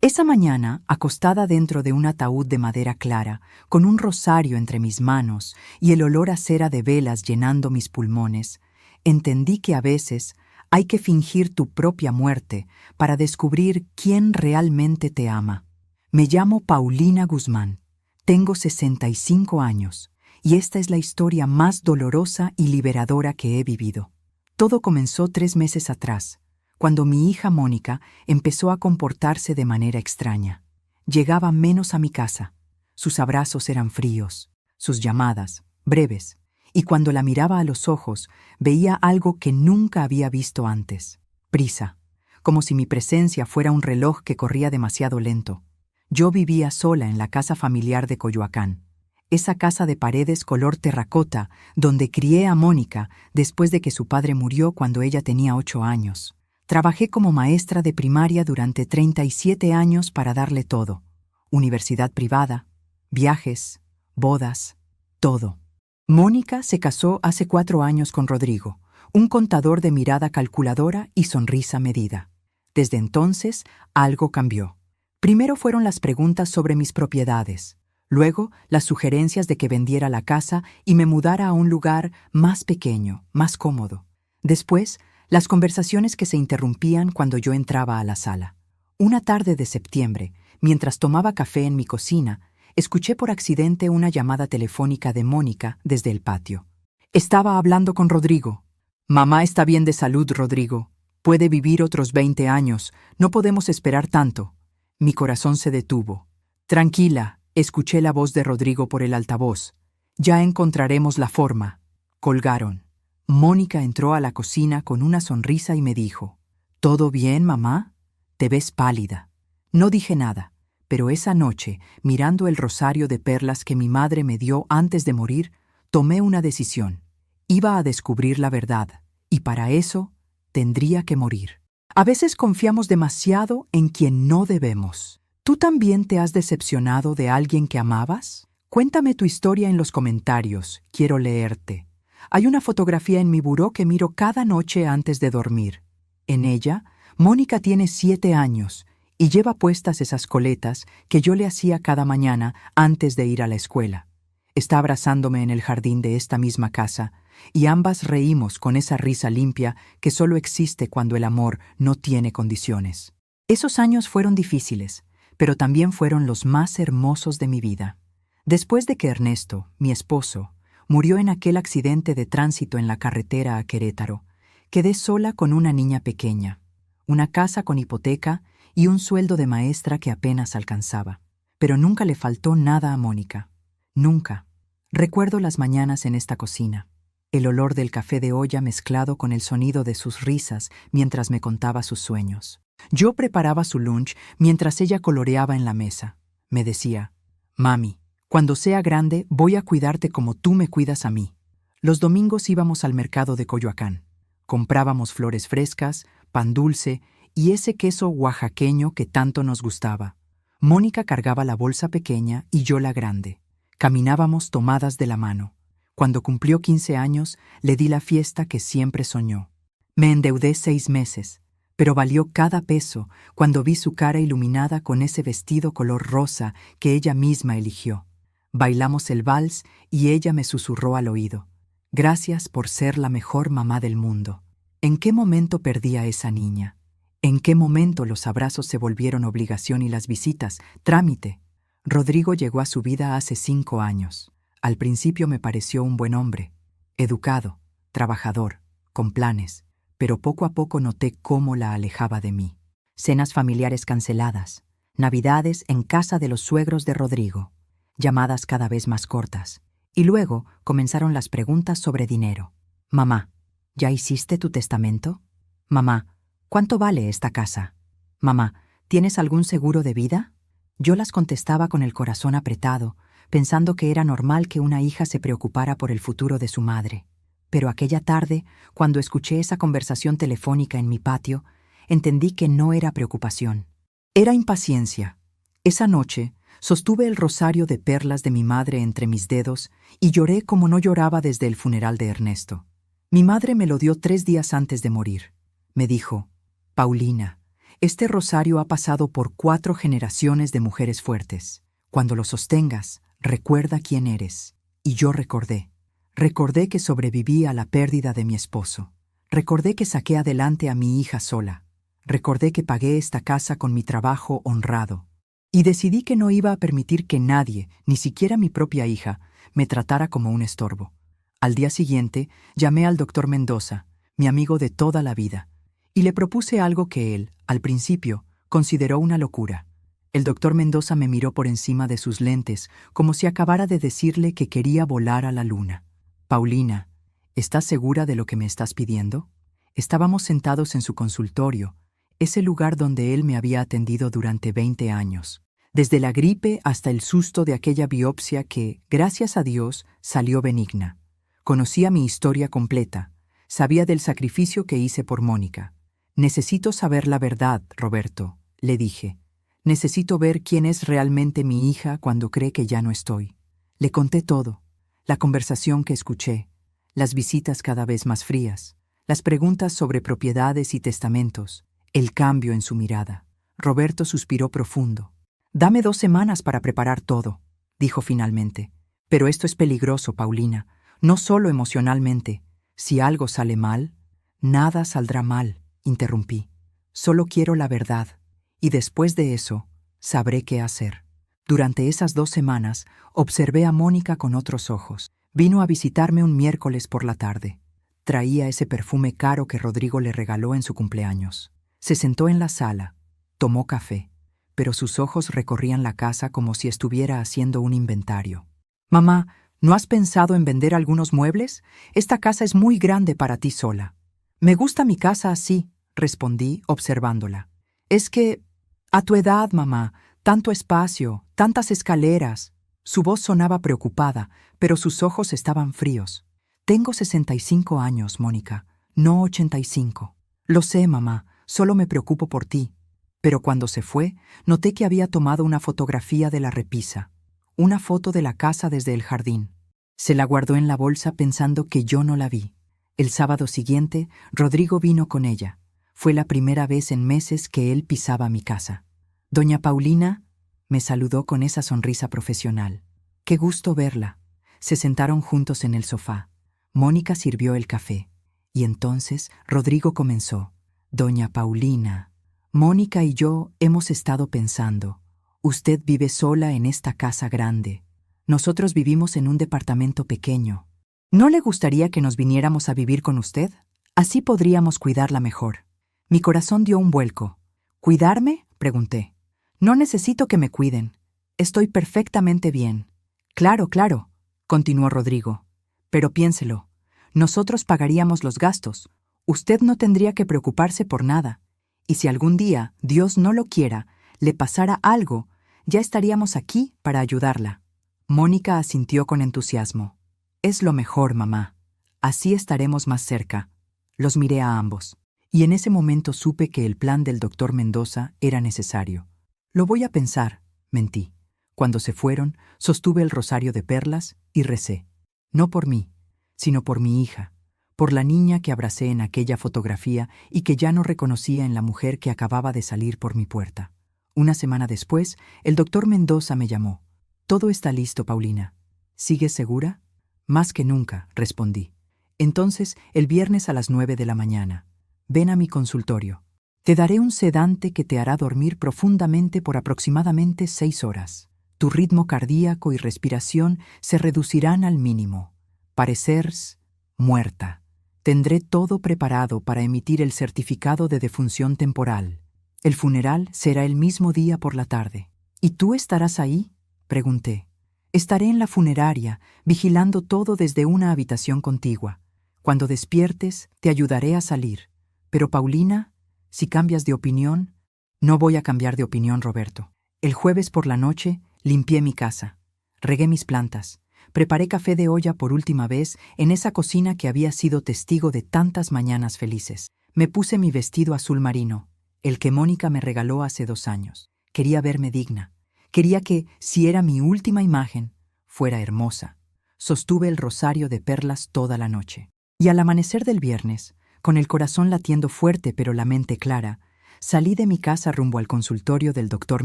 Esa mañana, acostada dentro de un ataúd de madera clara, con un rosario entre mis manos y el olor a cera de velas llenando mis pulmones, entendí que a veces hay que fingir tu propia muerte para descubrir quién realmente te ama. Me llamo Paulina Guzmán, tengo 65 años y esta es la historia más dolorosa y liberadora que he vivido. Todo comenzó 3 meses atrás, cuando mi hija Mónica empezó a comportarse de manera extraña. Llegaba menos a mi casa, sus abrazos eran fríos, sus llamadas, breves, y cuando la miraba a los ojos veía algo que nunca había visto antes: prisa, como si mi presencia fuera un reloj que corría demasiado lento. Yo vivía sola en la casa familiar de Coyoacán, esa casa de paredes color terracota donde crié a Mónica después de que su padre murió cuando ella tenía 8 años. Trabajé como maestra de primaria durante 37 años para darle todo: universidad privada, viajes, bodas, todo. Mónica se casó hace 4 años con Rodrigo, un contador de mirada calculadora y sonrisa medida. Desde entonces, algo cambió. Primero fueron las preguntas sobre mis propiedades, luego las sugerencias de que vendiera la casa y me mudara a un lugar más pequeño, más cómodo. Después, las conversaciones que se interrumpían cuando yo entraba a la sala. Una tarde de septiembre, mientras tomaba café en mi cocina, escuché por accidente una llamada telefónica de Mónica desde el patio. Estaba hablando con Rodrigo. Mamá está bien de salud, Rodrigo. Puede vivir otros 20 años. No podemos esperar tanto. Mi corazón se detuvo. Tranquila, escuché la voz de Rodrigo por el altavoz. Ya encontraremos la forma. Colgaron. Mónica entró a la cocina con una sonrisa y me dijo: ¿Todo bien, mamá? Te ves pálida. No dije nada, pero esa noche, mirando el rosario de perlas que mi madre me dio antes de morir, tomé una decisión. Iba a descubrir la verdad, y para eso tendría que morir. A veces confiamos demasiado en quien no debemos. ¿Tú también te has decepcionado de alguien que amabas? Cuéntame tu historia en los comentarios. Quiero leerte. Hay una fotografía en mi buró que miro cada noche antes de dormir. En ella, Mónica tiene 7 años y lleva puestas esas coletas que yo le hacía cada mañana antes de ir a la escuela. Está abrazándome en el jardín de esta misma casa y ambas reímos con esa risa limpia que solo existe cuando el amor no tiene condiciones. Esos años fueron difíciles, pero también fueron los más hermosos de mi vida. Después de que Ernesto, mi esposo, murió en aquel accidente de tránsito en la carretera a Querétaro, quedé sola con una niña pequeña, una casa con hipoteca y un sueldo de maestra que apenas alcanzaba. Pero nunca le faltó nada a Mónica. Nunca. Recuerdo las mañanas en esta cocina, el olor del café de olla mezclado con el sonido de sus risas mientras me contaba sus sueños. Yo preparaba su lunch mientras ella coloreaba en la mesa. Me decía: «Mami, cuando sea grande voy a cuidarte como tú me cuidas a mí». Los domingos íbamos al mercado de Coyoacán. Comprábamos flores frescas, pan dulce y ese queso oaxaqueño que tanto nos gustaba. Mónica cargaba la bolsa pequeña y yo la grande. Caminábamos tomadas de la mano. Cuando cumplió 15 años, le di la fiesta que siempre soñó. Me endeudé 6 meses, pero valió cada peso cuando vi su cara iluminada con ese vestido color rosa que ella misma eligió. Bailamos el vals y ella me susurró al oído: «Gracias por ser la mejor mamá del mundo». ¿En qué momento perdí a esa niña? ¿En qué momento los abrazos se volvieron obligación y las visitas, trámite? Rodrigo llegó a su vida hace 5 años. Al principio me pareció un buen hombre, educado, trabajador, con planes, pero poco a poco noté cómo la alejaba de mí. Cenas familiares canceladas, navidades en casa de los suegros de Rodrigo, llamadas cada vez más cortas. Y luego comenzaron las preguntas sobre dinero. «Mamá, ¿ya hiciste tu testamento? Mamá, ¿cuánto vale esta casa? Mamá, ¿tienes algún seguro de vida?». Yo las contestaba con el corazón apretado, pensando que era normal que una hija se preocupara por el futuro de su madre. Pero aquella tarde, cuando escuché esa conversación telefónica en mi patio, entendí que no era preocupación. Era impaciencia. Esa noche, sostuve el rosario de perlas de mi madre entre mis dedos y lloré como no lloraba desde el funeral de Ernesto. Mi madre me lo dio 3 días antes de morir. Me dijo: «Paulina, Este rosario ha pasado por 4 generaciones de mujeres fuertes. Cuando lo sostengas, recuerda quién eres. Y yo recordé. Recordé que sobreviví a la pérdida de mi esposo. Recordé que saqué adelante a mi hija sola. Recordé que pagué esta casa con mi trabajo honrado. Y decidí que no iba a permitir que nadie, ni siquiera mi propia hija, me tratara como un estorbo. Al día siguiente, llamé al doctor Mendoza, mi amigo de toda la vida, y le propuse algo que él, al principio, consideró una locura. El doctor Mendoza me miró por encima de sus lentes, como si acabara de decirle que quería volar a la luna. Paulina, ¿estás segura de lo que me estás pidiendo? Estábamos sentados en su consultorio, ese lugar donde él me había atendido durante 20 años, desde la gripe hasta el susto de aquella biopsia que, gracias a Dios, salió benigna. Conocía mi historia completa, sabía del sacrificio que hice por Mónica. Necesito saber la verdad, Roberto, le dije. Necesito ver quién es realmente mi hija cuando cree que ya no estoy. Le conté todo, la conversación que escuché, las visitas cada vez más frías, las preguntas sobre propiedades y testamentos, el cambio en su mirada. Roberto suspiró profundo. «Dame 2 semanas para preparar todo», dijo finalmente. «Pero esto es peligroso, Paulina, no solo emocionalmente. Si algo sale mal, nada saldrá mal», interrumpí. «Solo quiero la verdad, y después de eso, sabré qué hacer». Durante esas 2 semanas, observé a Mónica con otros ojos. Vino a visitarme un miércoles por la tarde. Traía ese perfume caro que Rodrigo le regaló en su cumpleaños. Se sentó en la sala, tomó café, pero sus ojos recorrían la casa como si estuviera haciendo un inventario. «Mamá, ¿no has pensado en vender algunos muebles? Esta casa es muy grande para ti sola». «Me gusta mi casa así», respondí, observándola. «Es que, a tu edad, mamá, tanto espacio, tantas escaleras». Su voz sonaba preocupada, pero sus ojos estaban fríos. «Tengo 65 años, Mónica, no 85. Lo sé, mamá, solo me preocupo por ti». Pero cuando se fue, noté que había tomado una fotografía de la repisa, una foto de la casa desde el jardín. Se la guardó en la bolsa pensando que yo no la vi. El sábado siguiente, Rodrigo vino con ella. Fue la primera vez en meses que él pisaba mi casa. «Doña Paulina», me saludó con esa sonrisa profesional. «Qué gusto verla». Se sentaron juntos en el sofá. Mónica sirvió el café. Y entonces Rodrigo comenzó. «Doña Paulina, Mónica y yo hemos estado pensando. Usted vive sola en esta casa grande. Nosotros vivimos en un departamento pequeño. ¿No le gustaría que nos viniéramos a vivir con usted? Así podríamos cuidarla mejor». Mi corazón dio un vuelco. «¿Cuidarme?», pregunté. «No necesito que me cuiden. Estoy perfectamente bien». «Claro, claro», continuó Rodrigo. «Pero piénselo. Nosotros pagaríamos los gastos. Usted no tendría que preocuparse por nada. Y si algún día, Dios no lo quiera, le pasara algo, ya estaríamos aquí para ayudarla». Mónica asintió con entusiasmo. «Es lo mejor, mamá. Así estaremos más cerca». Los miré a ambos. Y en ese momento supe que el plan del doctor Mendoza era necesario. «Lo voy a pensar», mentí. Cuando se fueron, sostuve el rosario de perlas y recé. No por mí, sino por mi hija, por la niña que abracé en aquella fotografía y que ya no reconocía en la mujer que acababa de salir por mi puerta. Una semana después, el doctor Mendoza me llamó. «Todo está listo, Paulina. ¿Sigues segura?» «Más que nunca», respondí. «Entonces, el viernes a las 9 de la mañana. Ven a mi consultorio. Te daré un sedante que te hará dormir profundamente por aproximadamente 6 horas. Tu ritmo cardíaco y respiración se reducirán al mínimo. Parecerás muerta. Tendré todo preparado para emitir el certificado de defunción temporal. El funeral será el mismo día por la tarde». «¿Y tú estarás ahí?», pregunté. «Estaré en la funeraria, vigilando todo desde una habitación contigua. Cuando despiertes, te ayudaré a salir. Pero Paulina, si cambias de opinión...». «No voy a cambiar de opinión, Roberto. El jueves por la noche limpié mi casa, regué mis plantas, preparé café de olla por última vez en esa cocina que había sido testigo de tantas mañanas felices. Me puse mi vestido azul marino, el que Mónica me regaló hace 2 años. Quería verme digna. Quería que, si era mi última imagen, fuera hermosa. Sostuve el rosario de perlas toda la noche. Y al amanecer del viernes, con el corazón latiendo fuerte pero la mente clara, Salí de mi casa rumbo al consultorio del doctor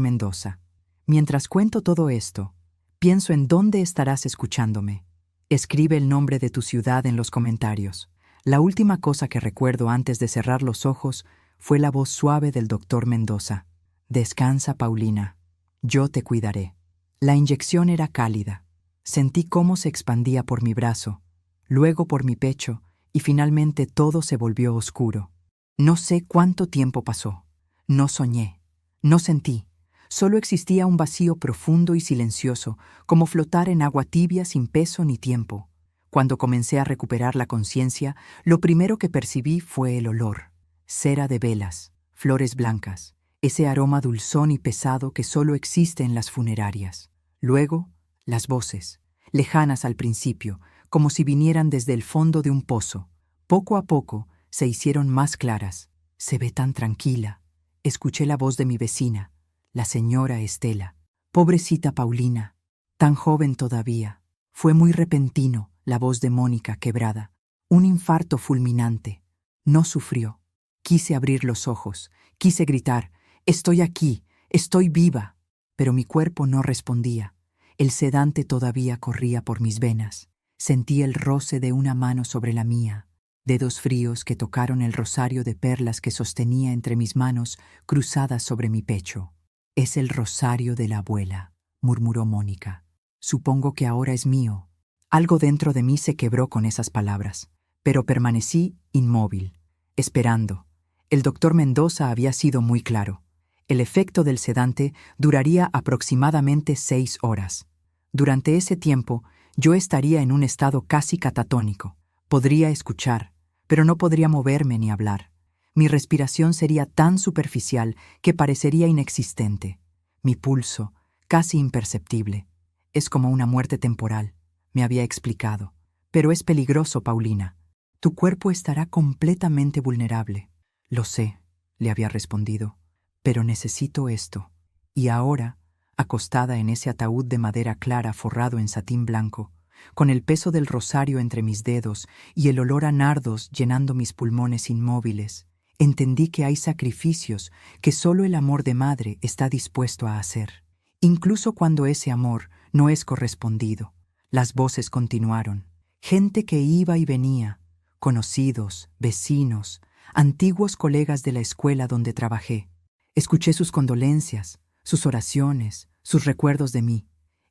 Mendoza. Mientras cuento todo esto, pienso en dónde estarás escuchándome. Escribe el nombre de tu ciudad en los comentarios. La última cosa que recuerdo antes de cerrar los ojos fue la voz suave del doctor Mendoza. Descansa, Paulina. Yo te cuidaré. La inyección era cálida. Sentí cómo se expandía por mi brazo, luego por mi pecho, y finalmente todo se volvió oscuro. No sé cuánto tiempo pasó. No soñé. No sentí. Solo existía un vacío profundo y silencioso, como flotar en agua tibia sin peso ni tiempo. Cuando comencé a recuperar la conciencia, lo primero que percibí fue el olor. Cera de velas, flores blancas, ese aroma dulzón y pesado que solo existe en las funerarias. Luego, las voces, lejanas al principio, como si vinieran desde el fondo de un pozo. Poco a poco se hicieron más claras. Se ve tan tranquila. Escuché la voz de mi vecina, la señora Estela. Pobrecita Paulina, tan joven todavía. Fue muy repentino, la voz de Mónica quebrada. Un infarto fulminante. No sufrió. Quise abrir los ojos, quise gritar, «Estoy aquí, estoy viva», pero mi cuerpo no respondía. El sedante todavía corría por mis venas. Sentí el roce de una mano sobre la mía, dedos fríos que tocaron el rosario de perlas que sostenía entre mis manos cruzadas sobre mi pecho. «Es el rosario de la abuela», murmuró Mónica. «Supongo que ahora es mío». Algo dentro de mí se quebró con esas palabras, pero permanecí inmóvil, esperando. El doctor Mendoza había sido muy claro. El efecto del sedante duraría aproximadamente 6 horas. Durante ese tiempo, yo estaría en un estado casi catatónico. Podría escuchar, pero no podría moverme ni hablar. Mi respiración sería tan superficial que parecería inexistente. Mi pulso, casi imperceptible. Es como una muerte temporal, me había explicado. Pero es peligroso, Paulina. Tu cuerpo estará completamente vulnerable. Lo sé, le había respondido, pero necesito esto. Y ahora, acostada en ese ataúd de madera clara forrado en satín blanco, con el peso del rosario entre mis dedos y el olor a nardos llenando mis pulmones inmóviles, entendí que hay sacrificios que solo el amor de madre está dispuesto a hacer, incluso cuando ese amor no es correspondido. Las voces continuaron. Gente que iba y venía, conocidos, vecinos, antiguos colegas de la escuela donde trabajé. Escuché sus condolencias, sus oraciones, sus recuerdos de mí.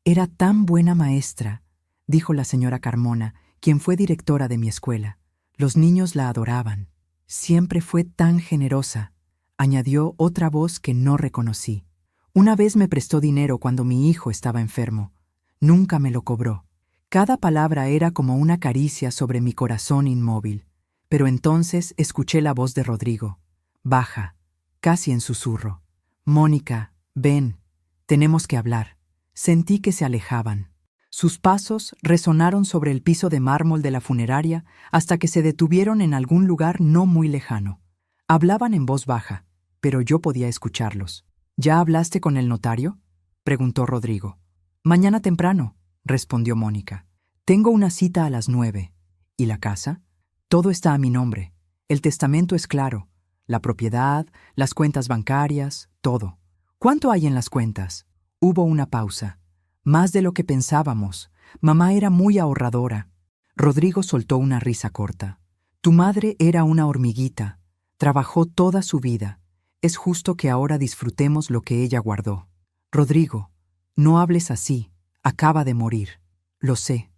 «Era tan buena maestra», dijo la señora Carmona, quien fue directora de mi escuela. «Los niños la adoraban. Siempre fue tan generosa», añadió otra voz que no reconocí. «Una vez me prestó dinero cuando mi hijo estaba enfermo. Nunca me lo cobró». Cada palabra era como una caricia sobre mi corazón inmóvil. Pero entonces escuché la voz de Rodrigo, baja, casi en susurro. «Mónica, ven, tenemos que hablar». Sentí que se alejaban. Sus pasos resonaron sobre el piso de mármol de la funeraria hasta que se detuvieron en algún lugar no muy lejano. Hablaban en voz baja, pero yo podía escucharlos. «¿Ya hablaste con el notario?», preguntó Rodrigo. «Mañana temprano», respondió Mónica. «Tengo una cita a las 9. ¿Y la casa?» «Todo está a mi nombre. El testamento es claro. La propiedad, las cuentas bancarias, todo». «¿Cuánto hay en las cuentas?». Hubo una pausa. «Más de lo que pensábamos. Mamá era muy ahorradora». Rodrigo soltó una risa corta. «Tu madre era una hormiguita. Trabajó toda su vida. Es justo que ahora disfrutemos lo que ella guardó». «Rodrigo, no hables así. Acaba de morir». Lo sé.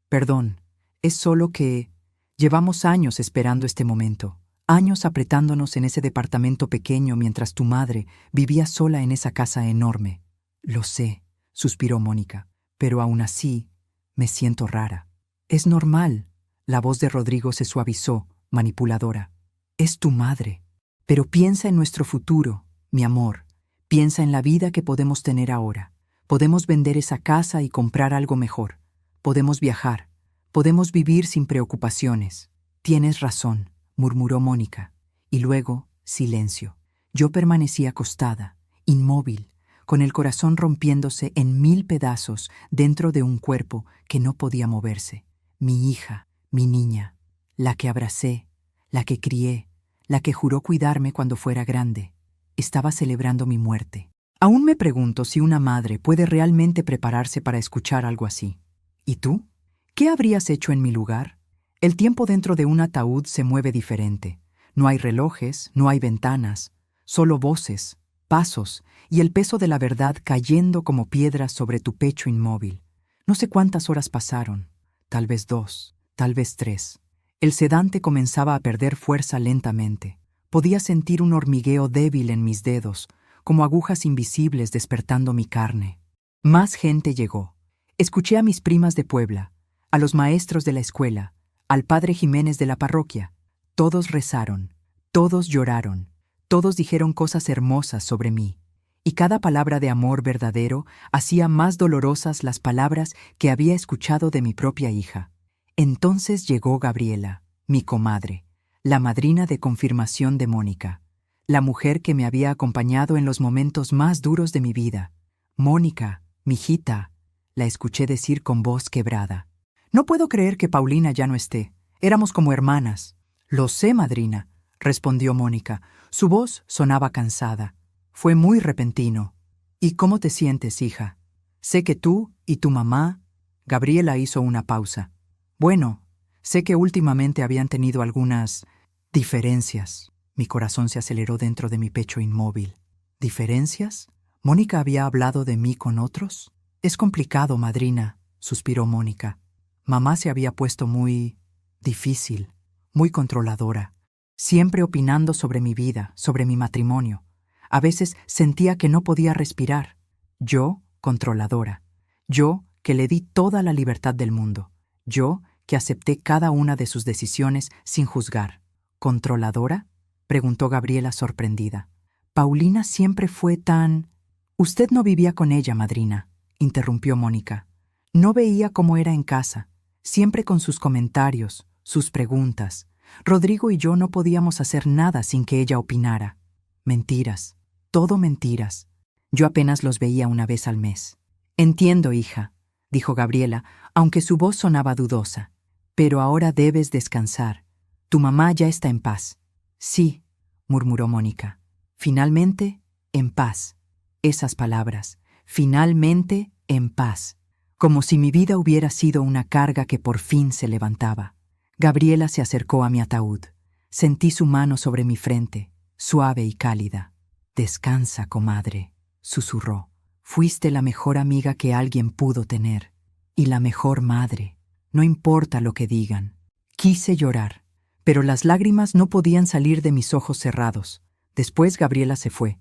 Perdón. Es solo que llevamos años esperando este momento. Años apretándonos en ese departamento pequeño mientras tu madre vivía sola en esa casa enorme». «Lo sé», suspiró Mónica, «pero aún así me siento rara». «Es normal». La voz de Rodrigo se suavizó, manipuladora. «Es tu madre. Pero piensa en nuestro futuro, mi amor. Piensa en la vida que podemos tener ahora. Podemos vender esa casa y comprar algo mejor. Podemos viajar. Podemos vivir sin preocupaciones». «Tienes razón», murmuró Mónica. Y luego, silencio. Yo permanecí acostada, inmóvil, con el corazón rompiéndose en 1000 pedazos dentro de un cuerpo que no podía moverse. Mi hija, mi niña, la que abracé, la que crié, la que juró cuidarme cuando fuera grande. Estaba celebrando mi muerte. Aún me pregunto si una madre puede realmente prepararse para escuchar algo así. ¿Y tú? ¿Qué habrías hecho en mi lugar? El tiempo dentro de un ataúd se mueve diferente. No hay relojes, no hay ventanas, solo voces, pasos y el peso de la verdad cayendo como piedras sobre tu pecho inmóvil. No sé cuántas horas pasaron, tal vez 2, tal vez 3. El sedante comenzaba a perder fuerza lentamente. Podía sentir un hormigueo débil en mis dedos, como agujas invisibles despertando mi carne. Más gente llegó. Escuché a mis primas de Puebla, a los maestros de la escuela, al padre Jiménez de la parroquia. Todos rezaron, todos lloraron, todos dijeron cosas hermosas sobre mí, y cada palabra de amor verdadero hacía más dolorosas las palabras que había escuchado de mi propia hija. Entonces llegó Gabriela, mi comadre, la madrina de confirmación de Mónica, la mujer que me había acompañado en los momentos más duros de mi vida. Mónica, mijita, la escuché decir con voz quebrada. No puedo creer que Paulina ya no esté. Éramos como hermanas. Lo sé, madrina, respondió Mónica. Su voz sonaba cansada. Fue muy repentino. ¿Y cómo te sientes, hija? Sé que tú y tu mamá... Gabriela hizo una pausa. Bueno, sé que últimamente habían tenido algunas diferencias. Mi corazón se aceleró dentro de mi pecho inmóvil. ¿Diferencias? ¿Mónica había hablado de mí con otros? Es complicado, madrina, suspiró Mónica. Mamá se había puesto muy difícil, muy controladora, siempre opinando sobre mi vida, sobre mi matrimonio. A veces sentía que no podía respirar. Yo, controladora. Yo, que le di toda la libertad del mundo. Yo, que acepté cada una de sus decisiones sin juzgar. ¿Controladora?, preguntó Gabriela sorprendida. Paulina siempre fue tan... Usted no vivía con ella, madrina, interrumpió Mónica. No veía cómo era en casa, siempre con sus comentarios, sus preguntas. Rodrigo y yo no podíamos hacer nada sin que ella opinara. Mentiras, todo mentiras. Yo apenas los veía una vez al mes. Entiendo, hija, dijo Gabriela, aunque su voz sonaba dudosa. Pero ahora debes descansar. Tu mamá ya está en paz. Sí, murmuró Mónica. Finalmente, en paz. Esas palabras, finalmente en paz. Como si mi vida hubiera sido una carga que por fin se levantaba. Gabriela se acercó a mi ataúd. Sentí su mano sobre mi frente, suave y cálida. Descansa, comadre, susurró. Fuiste la mejor amiga que alguien pudo tener. Y la mejor madre. No importa lo que digan. Quise llorar, pero las lágrimas no podían salir de mis ojos cerrados. Después Gabriela se fue,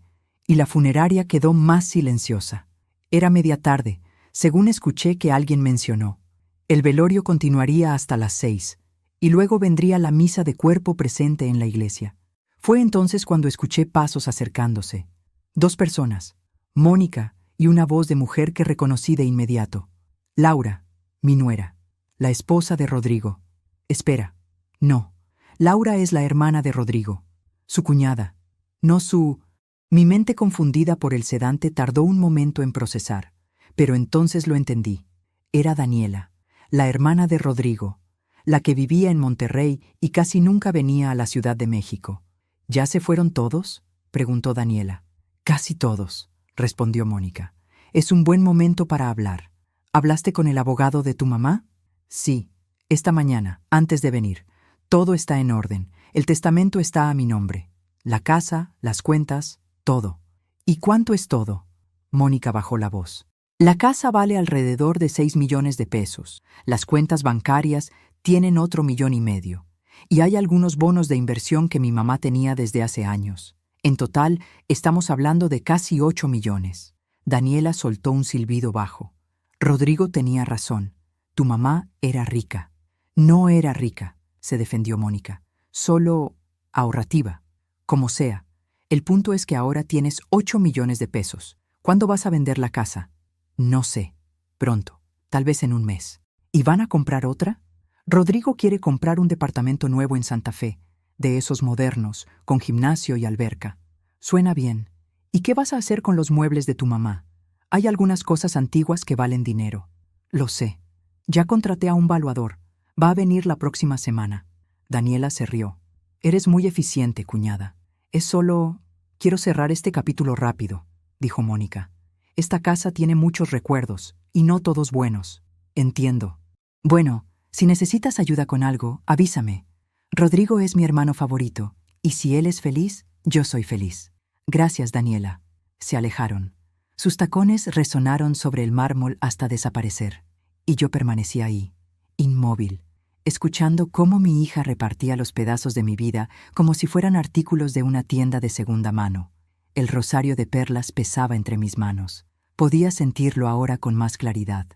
y la funeraria quedó más silenciosa. Era media tarde, según escuché que alguien mencionó. El velorio continuaría hasta las 6, y luego vendría la misa de cuerpo presente en la iglesia. Fue entonces cuando escuché pasos acercándose. 2 personas, Mónica y una voz de mujer que reconocí de inmediato. Laura, mi nuera, la esposa de Rodrigo. Espera, no, Laura es la hermana de Rodrigo, su cuñada, no su... Mi mente confundida por el sedante tardó un momento en procesar, pero entonces lo entendí. Era Daniela, la hermana de Rodrigo, la que vivía en Monterrey y casi nunca venía a la Ciudad de México. ¿Ya se fueron todos?, preguntó Daniela. Casi todos, respondió Mónica. Es un buen momento para hablar. ¿Hablaste con el abogado de tu mamá? Sí, esta mañana, antes de venir. Todo está en orden. El testamento está a mi nombre. La casa, las cuentas, todo. ¿Y cuánto es todo? Mónica bajó la voz. La casa vale alrededor de 6 millones de pesos. Las cuentas bancarias tienen otro 1,5 millones. Y hay algunos bonos de inversión que mi mamá tenía desde hace años. En total, estamos hablando de casi 8 millones. Daniela soltó un silbido bajo. Rodrigo tenía razón. Tu mamá era rica. No era rica, se defendió Mónica. Solo ahorrativa. Como sea. El punto es que ahora tienes 8 millones de pesos. ¿Cuándo vas a vender la casa? No sé. Pronto. Tal vez en un mes. ¿Y van a comprar otra? Rodrigo quiere comprar un departamento nuevo en Santa Fe, de esos modernos, con gimnasio y alberca. Suena bien. ¿Y qué vas a hacer con los muebles de tu mamá? Hay algunas cosas antiguas que valen dinero. Lo sé. Ya contraté a un valuador. Va a venir la próxima semana. Daniela se rió. Eres muy eficiente, cuñada. Es solo... Quiero cerrar este capítulo rápido, dijo Mónica. Esta casa tiene muchos recuerdos, y no todos buenos. Entiendo. Bueno, si necesitas ayuda con algo, avísame. Rodrigo es mi hermano favorito, y si él es feliz, yo soy feliz. Gracias, Daniela. Se alejaron. Sus tacones resonaron sobre el mármol hasta desaparecer, y yo permanecí ahí, inmóvil, escuchando cómo mi hija repartía los pedazos de mi vida como si fueran artículos de una tienda de segunda mano. El rosario de perlas pesaba entre mis manos. Podía sentirlo ahora con más claridad.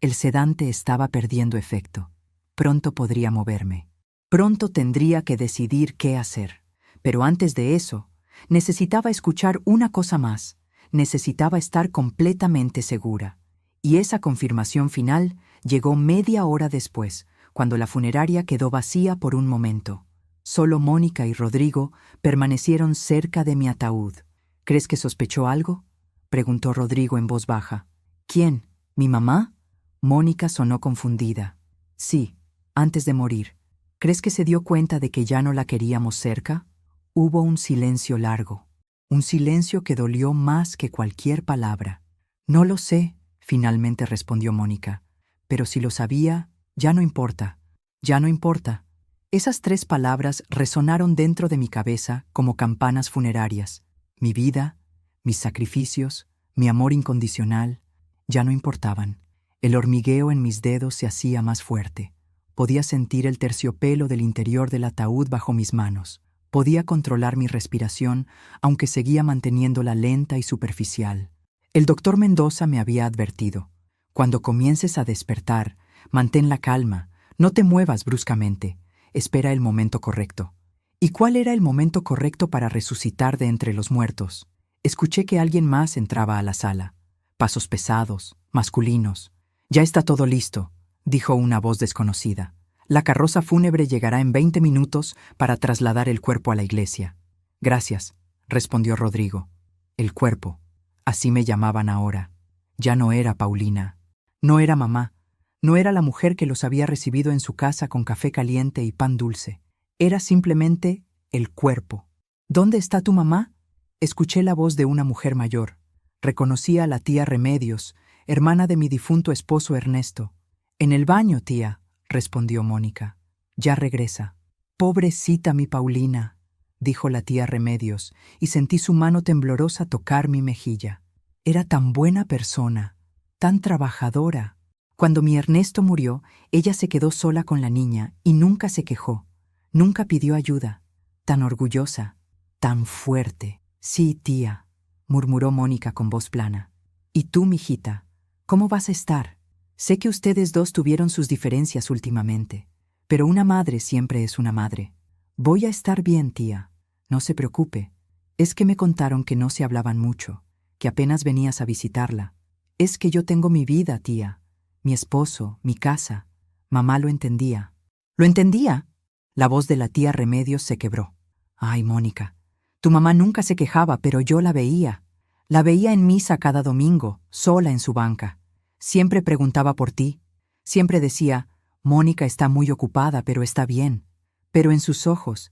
El sedante estaba perdiendo efecto. Pronto podría moverme. Pronto tendría que decidir qué hacer. Pero antes de eso, necesitaba escuchar una cosa más. Necesitaba estar completamente segura. Y esa confirmación final llegó media hora después, cuando la funeraria quedó vacía por un momento. Solo Mónica y Rodrigo permanecieron cerca de mi ataúd. ¿Crees que sospechó algo?, preguntó Rodrigo en voz baja. ¿Quién? ¿Mi mamá? Mónica sonó confundida. Sí, antes de morir. ¿Crees que se dio cuenta de que ya no la queríamos cerca? Hubo un silencio largo. Un silencio que dolió más que cualquier palabra. No lo sé, finalmente respondió Mónica. Pero si lo sabía, ya no importa. Ya no importa. Esas 3 palabras resonaron dentro de mi cabeza como campanas funerarias. Mi vida, mis sacrificios, mi amor incondicional, ya no importaban. El hormigueo en mis dedos se hacía más fuerte. Podía sentir el terciopelo del interior del ataúd bajo mis manos. Podía controlar mi respiración, aunque seguía manteniéndola lenta y superficial. El doctor Mendoza me había advertido: cuando comiences a despertar, mantén la calma, no te muevas bruscamente, espera el momento correcto. ¿Y cuál era el momento correcto para resucitar de entre los muertos? Escuché que alguien más entraba a la sala. Pasos pesados, masculinos. «Ya está todo listo», dijo una voz desconocida. «La carroza fúnebre llegará en 20 minutos para trasladar el cuerpo a la iglesia». «Gracias», respondió Rodrigo. El cuerpo. Así me llamaban ahora. Ya no era Paulina. No era mamá. No era la mujer que los había recibido en su casa con café caliente y pan dulce. Era simplemente el cuerpo. «¿Dónde está tu mamá?», escuché la voz de una mujer mayor. Reconocí a la tía Remedios, hermana de mi difunto esposo Ernesto. «En el baño, tía», respondió Mónica. «Ya regresa». «Pobrecita mi Paulina», dijo la tía Remedios, y sentí su mano temblorosa tocar mi mejilla. Era tan buena persona, tan trabajadora. Cuando mi Ernesto murió, ella se quedó sola con la niña y nunca se quejó. Nunca pidió ayuda. Tan orgullosa, tan fuerte. «Sí, tía», murmuró Mónica con voz plana. «¿Y tú, mijita? ¿Cómo vas a estar? Sé que ustedes dos tuvieron sus diferencias últimamente, pero una madre siempre es una madre». «Voy a estar bien, tía. No se preocupe. Es que me contaron que no se hablaban mucho, que apenas venías a visitarla. Es que yo tengo mi vida, tía. Mi esposo, mi casa. Mamá lo entendía». «¿Lo entendía?». La voz de la tía Remedios se quebró. «Ay, Mónica, tu mamá nunca se quejaba, pero yo la veía. La veía en misa cada domingo, sola en su banca. Siempre preguntaba por ti. Siempre decía: Mónica está muy ocupada, pero está bien». Pero en sus ojos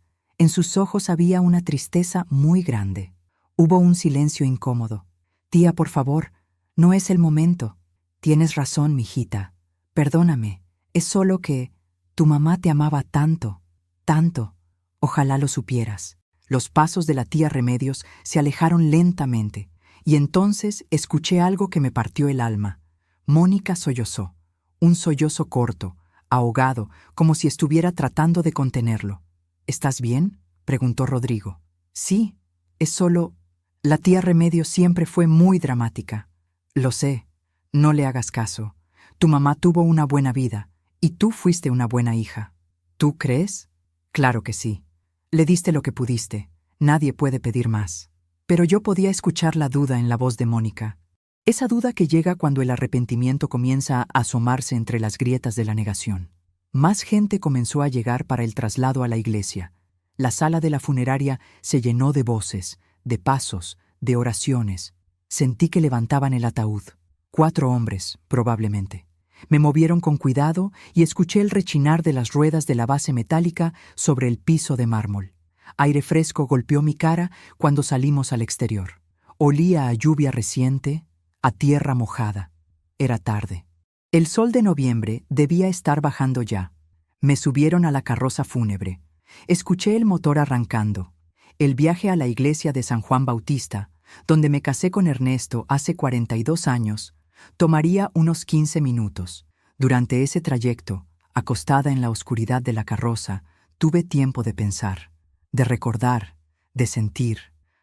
había una tristeza muy grande. Hubo un silencio incómodo. «Tía, por favor, no es el momento». «Tienes razón, mijita. Perdóname. Es solo que tu mamá te amaba tanto, tanto. Ojalá lo supieras». Los pasos de la tía Remedios se alejaron lentamente, y entonces escuché algo que me partió el alma. Mónica sollozó, un sollozo corto, ahogado, como si estuviera tratando de contenerlo. «¿Estás bien?», preguntó Rodrigo. «Sí, es solo...». La tía Remedios siempre fue muy dramática. «Lo sé, no le hagas caso. Tu mamá tuvo una buena vida, y tú fuiste una buena hija». «¿Tú crees?». «Claro que sí. Le diste lo que pudiste. Nadie puede pedir más». Pero yo podía escuchar la duda en la voz de Mónica. Esa duda que llega cuando el arrepentimiento comienza a asomarse entre las grietas de la negación. Más gente comenzó a llegar para el traslado a la iglesia. La sala de la funeraria se llenó de voces, de pasos, de oraciones. Sentí que levantaban el ataúd. 4 hombres, probablemente. Me movieron con cuidado y escuché el rechinar de las ruedas de la base metálica sobre el piso de mármol. Aire fresco golpeó mi cara cuando salimos al exterior. Olía a lluvia reciente, a tierra mojada. Era tarde. El sol de noviembre debía estar bajando ya. Me subieron a la carroza fúnebre. Escuché el motor arrancando. El viaje a la iglesia de San Juan Bautista, donde me casé con Ernesto hace 42 años, tomaría unos 15 minutos. Durante ese trayecto, acostada en la oscuridad de la carroza, tuve tiempo de pensar, de recordar, de sentir.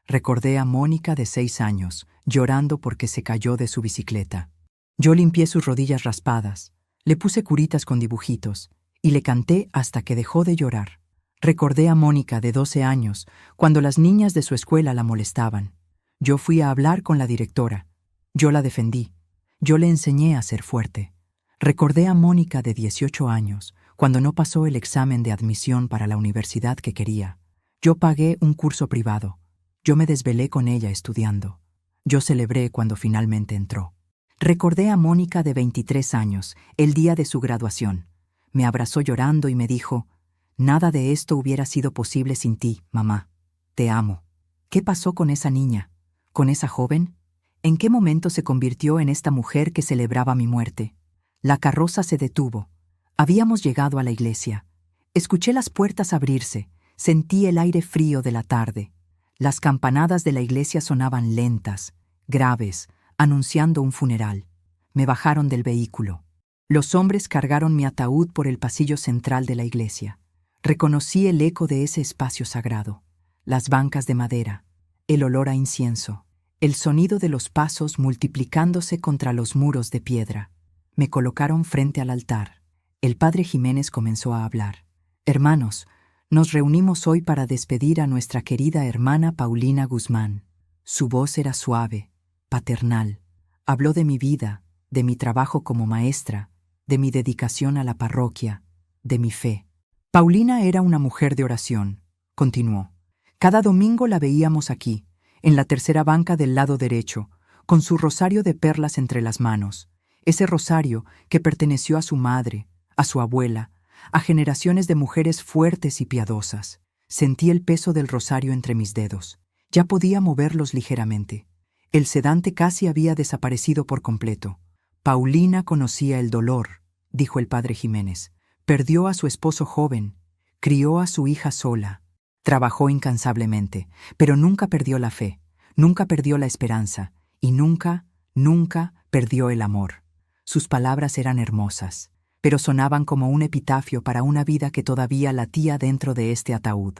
Recordé a Mónica de 6 años, llorando porque se cayó de su bicicleta. Yo limpié sus rodillas raspadas, le puse curitas con dibujitos y le canté hasta que dejó de llorar. Recordé a Mónica de 12 años, cuando las niñas de su escuela la molestaban. Yo fui a hablar con la directora. Yo la defendí. Yo le enseñé a ser fuerte. Recordé a Mónica de 18 años, cuando no pasó el examen de admisión para la universidad que quería. Yo pagué un curso privado. Yo me desvelé con ella estudiando. Yo celebré cuando finalmente entró. Recordé a Mónica de 23 años, el día de su graduación. Me abrazó llorando y me dijo: «Nada de esto hubiera sido posible sin ti, mamá. Te amo». ¿Qué pasó con esa niña? ¿Con esa joven? ¿En qué momento se convirtió en esta mujer que celebraba mi muerte? La carroza se detuvo. Habíamos llegado a la iglesia. Escuché las puertas abrirse. Sentí el aire frío de la tarde. Las campanadas de la iglesia sonaban lentas, graves, anunciando un funeral. Me bajaron del vehículo. Los hombres cargaron mi ataúd por el pasillo central de la iglesia. Reconocí el eco de ese espacio sagrado. Las bancas de madera, el olor a incienso, el sonido de los pasos multiplicándose contra los muros de piedra. Me colocaron frente al altar. El padre Jiménez comenzó a hablar. «Hermanos, nos reunimos hoy para despedir a nuestra querida hermana Paulina Guzmán». Su voz era suave, paternal. Habló de mi vida, de mi trabajo como maestra, de mi dedicación a la parroquia, de mi fe. Paulina era una mujer de oración, continuó. Cada domingo la veíamos aquí, en la tercera banca del lado derecho, con su rosario de perlas entre las manos. Ese rosario que perteneció a su madre, a su abuela, a generaciones de mujeres fuertes y piadosas. Sentí el peso del rosario entre mis dedos. Ya podía moverlos ligeramente. El sedante casi había desaparecido por completo. Paulina conocía el dolor, dijo el padre Jiménez. Perdió a su esposo joven, crió a su hija sola. Trabajó incansablemente, pero nunca perdió la fe, nunca perdió la esperanza y nunca, nunca perdió el amor. Sus palabras eran hermosas, pero sonaban como un epitafio para una vida que todavía latía dentro de este ataúd.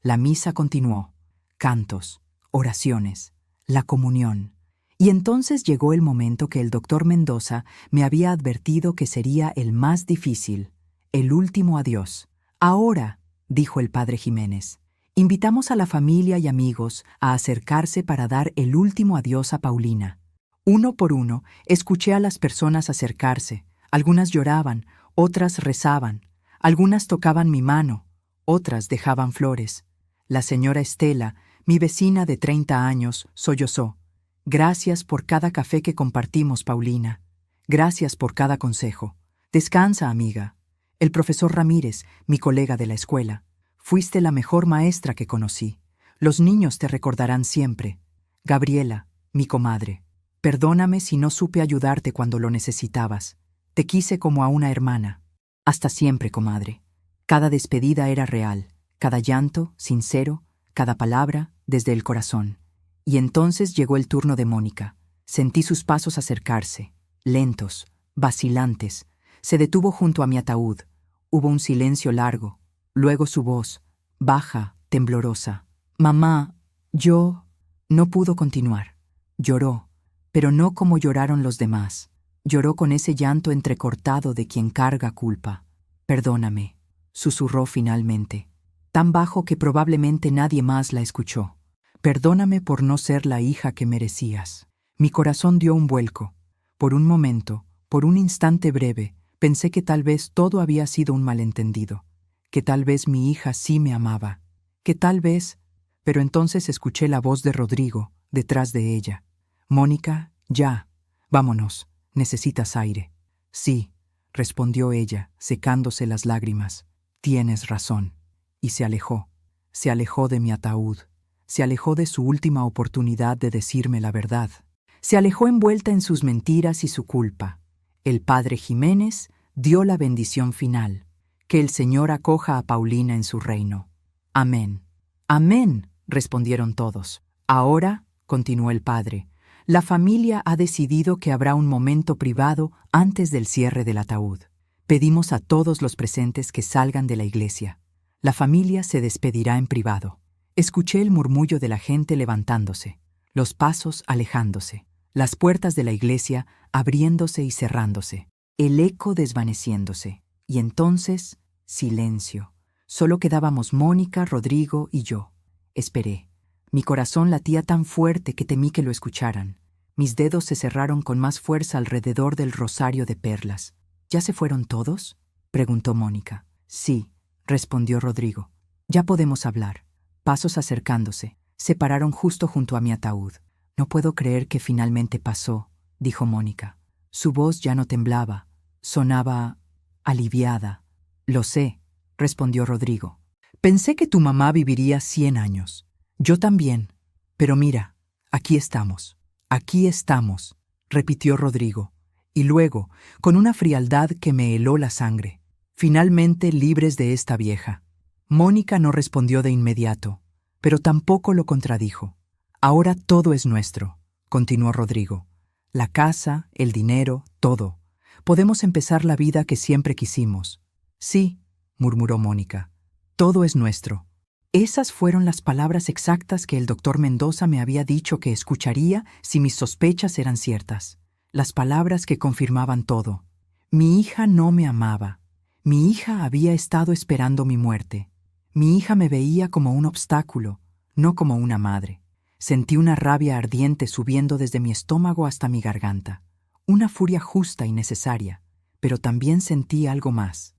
La misa continuó. Cantos, oraciones, la comunión. Y entonces llegó el momento que el doctor Mendoza me había advertido que sería el más difícil, el último adiós. «Ahora», dijo el padre Jiménez, «invitamos a la familia y amigos a acercarse para dar el último adiós a Paulina». Uno por uno, escuché a las personas acercarse. Algunas lloraban, otras rezaban. Algunas tocaban mi mano, otras dejaban flores. La señora Estela, mi vecina de 30 años, sollozó. «Gracias por cada café que compartimos, Paulina. Gracias por cada consejo. Descansa, amiga». El profesor Ramírez, mi colega de la escuela. «Fuiste la mejor maestra que conocí. Los niños te recordarán siempre». Gabriela, mi comadre. «Perdóname si no supe ayudarte cuando lo necesitabas. Te quise como a una hermana». «Hasta siempre, comadre». Cada despedida era real, cada llanto, sincero, cada palabra, desde el corazón. Y entonces llegó el turno de Mónica. Sentí sus pasos acercarse, lentos, vacilantes. Se detuvo junto a mi ataúd. Hubo un silencio largo. Luego su voz, baja, temblorosa. «Mamá, yo...». No pudo continuar. Lloró, pero no como lloraron los demás. Lloró con ese llanto entrecortado de quien carga culpa. «Perdóname», susurró finalmente, tan bajo que probablemente nadie más la escuchó. «Perdóname por no ser la hija que merecías». Mi corazón dio un vuelco. Por un momento, por un instante breve, pensé que tal vez todo había sido un malentendido, que tal vez mi hija sí me amaba, que tal vez... Pero entonces escuché la voz de Rodrigo, detrás de ella. «Mónica, ya, vámonos, necesitas aire». «Sí», respondió ella, secándose las lágrimas. «Tienes razón». Y se alejó. Se alejó de mi ataúd. Se alejó de su última oportunidad de decirme la verdad. Se alejó envuelta en sus mentiras y su culpa. El padre Jiménez dio la bendición final. Que el Señor acoja a Paulina en su reino. Amén. Amén, respondieron todos. Ahora, continuó el padre, la familia ha decidido que habrá un momento privado antes del cierre del ataúd. Pedimos a todos los presentes que salgan de la iglesia. La familia se despedirá en privado. Escuché el murmullo de la gente levantándose, los pasos alejándose, las puertas de la iglesia abriéndose y cerrándose, el eco desvaneciéndose. Y entonces, silencio. Solo quedábamos Mónica, Rodrigo y yo. Esperé. Mi corazón latía tan fuerte que temí que lo escucharan. Mis dedos se cerraron con más fuerza alrededor del rosario de perlas. ¿Ya se fueron todos?, preguntó Mónica. Sí, respondió Rodrigo. Ya podemos hablar. Pasos acercándose. Se pararon justo junto a mi ataúd. No puedo creer que finalmente pasó, dijo Mónica. Su voz ya no temblaba. Sonaba aliviada. Lo sé, respondió Rodrigo. Pensé que tu mamá viviría 100 años. Yo también. Pero mira, aquí estamos, repitió Rodrigo. Y luego, con una frialdad que me heló la sangre, finalmente libres de esta vieja. Mónica no respondió de inmediato, pero tampoco lo contradijo. Ahora todo es nuestro, continuó Rodrigo. La casa, el dinero, todo. Podemos empezar la vida que siempre quisimos. Sí, murmuró Mónica. Todo es nuestro. Esas fueron las palabras exactas que el doctor Mendoza me había dicho que escucharía si mis sospechas eran ciertas. Las palabras que confirmaban todo. Mi hija no me amaba. Mi hija había estado esperando mi muerte. Mi hija me veía como un obstáculo, no como una madre. Sentí una rabia ardiente subiendo desde mi estómago hasta mi garganta. Una furia justa y necesaria, pero también sentí algo más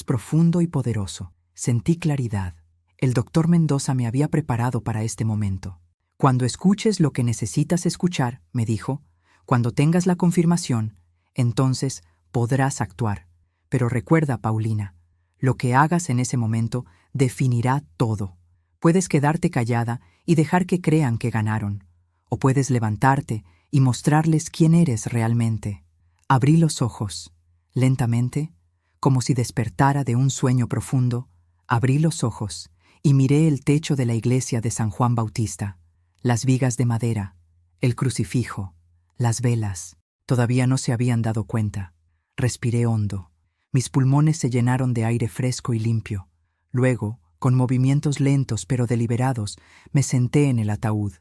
profundo y poderoso. Sentí claridad. El doctor Mendoza me había preparado para este momento. Cuando escuches lo que necesitas escuchar, me dijo, cuando tengas la confirmación, entonces podrás actuar. Pero recuerda, Paulina, lo que hagas en ese momento definirá todo. Puedes quedarte callada y dejar que crean que ganaron, o puedes levantarte y mostrarles quién eres realmente. Abrí los ojos. Lentamente, como si despertara de un sueño profundo, abrí los ojos y miré el techo de la iglesia de San Juan Bautista, las vigas de madera, el crucifijo, las velas. Todavía no se habían dado cuenta. Respiré hondo. Mis pulmones se llenaron de aire fresco y limpio. Luego, con movimientos lentos pero deliberados, me senté en el ataúd.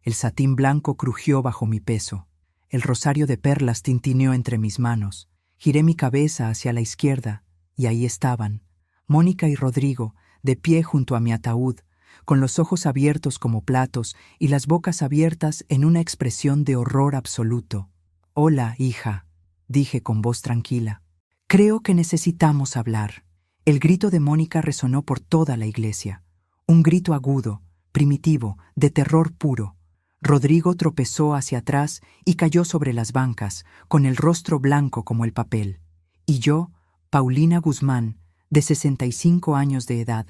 El satín blanco crujió bajo mi peso. El rosario de perlas tintineó entre mis manos. Giré mi cabeza hacia la izquierda, y ahí estaban, Mónica y Rodrigo, de pie junto a mi ataúd, con los ojos abiertos como platos y las bocas abiertas en una expresión de horror absoluto. «Hola, hija», dije con voz tranquila. «Creo que necesitamos hablar». El grito de Mónica resonó por toda la iglesia. Un grito agudo, primitivo, de terror puro. Rodrigo tropezó hacia atrás y cayó sobre las bancas, con el rostro blanco como el papel. Y yo, Paulina Guzmán, de 65 años de edad,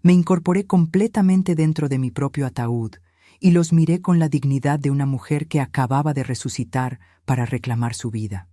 me incorporé completamente dentro de mi propio ataúd y los miré con la dignidad de una mujer que acababa de resucitar para reclamar su vida.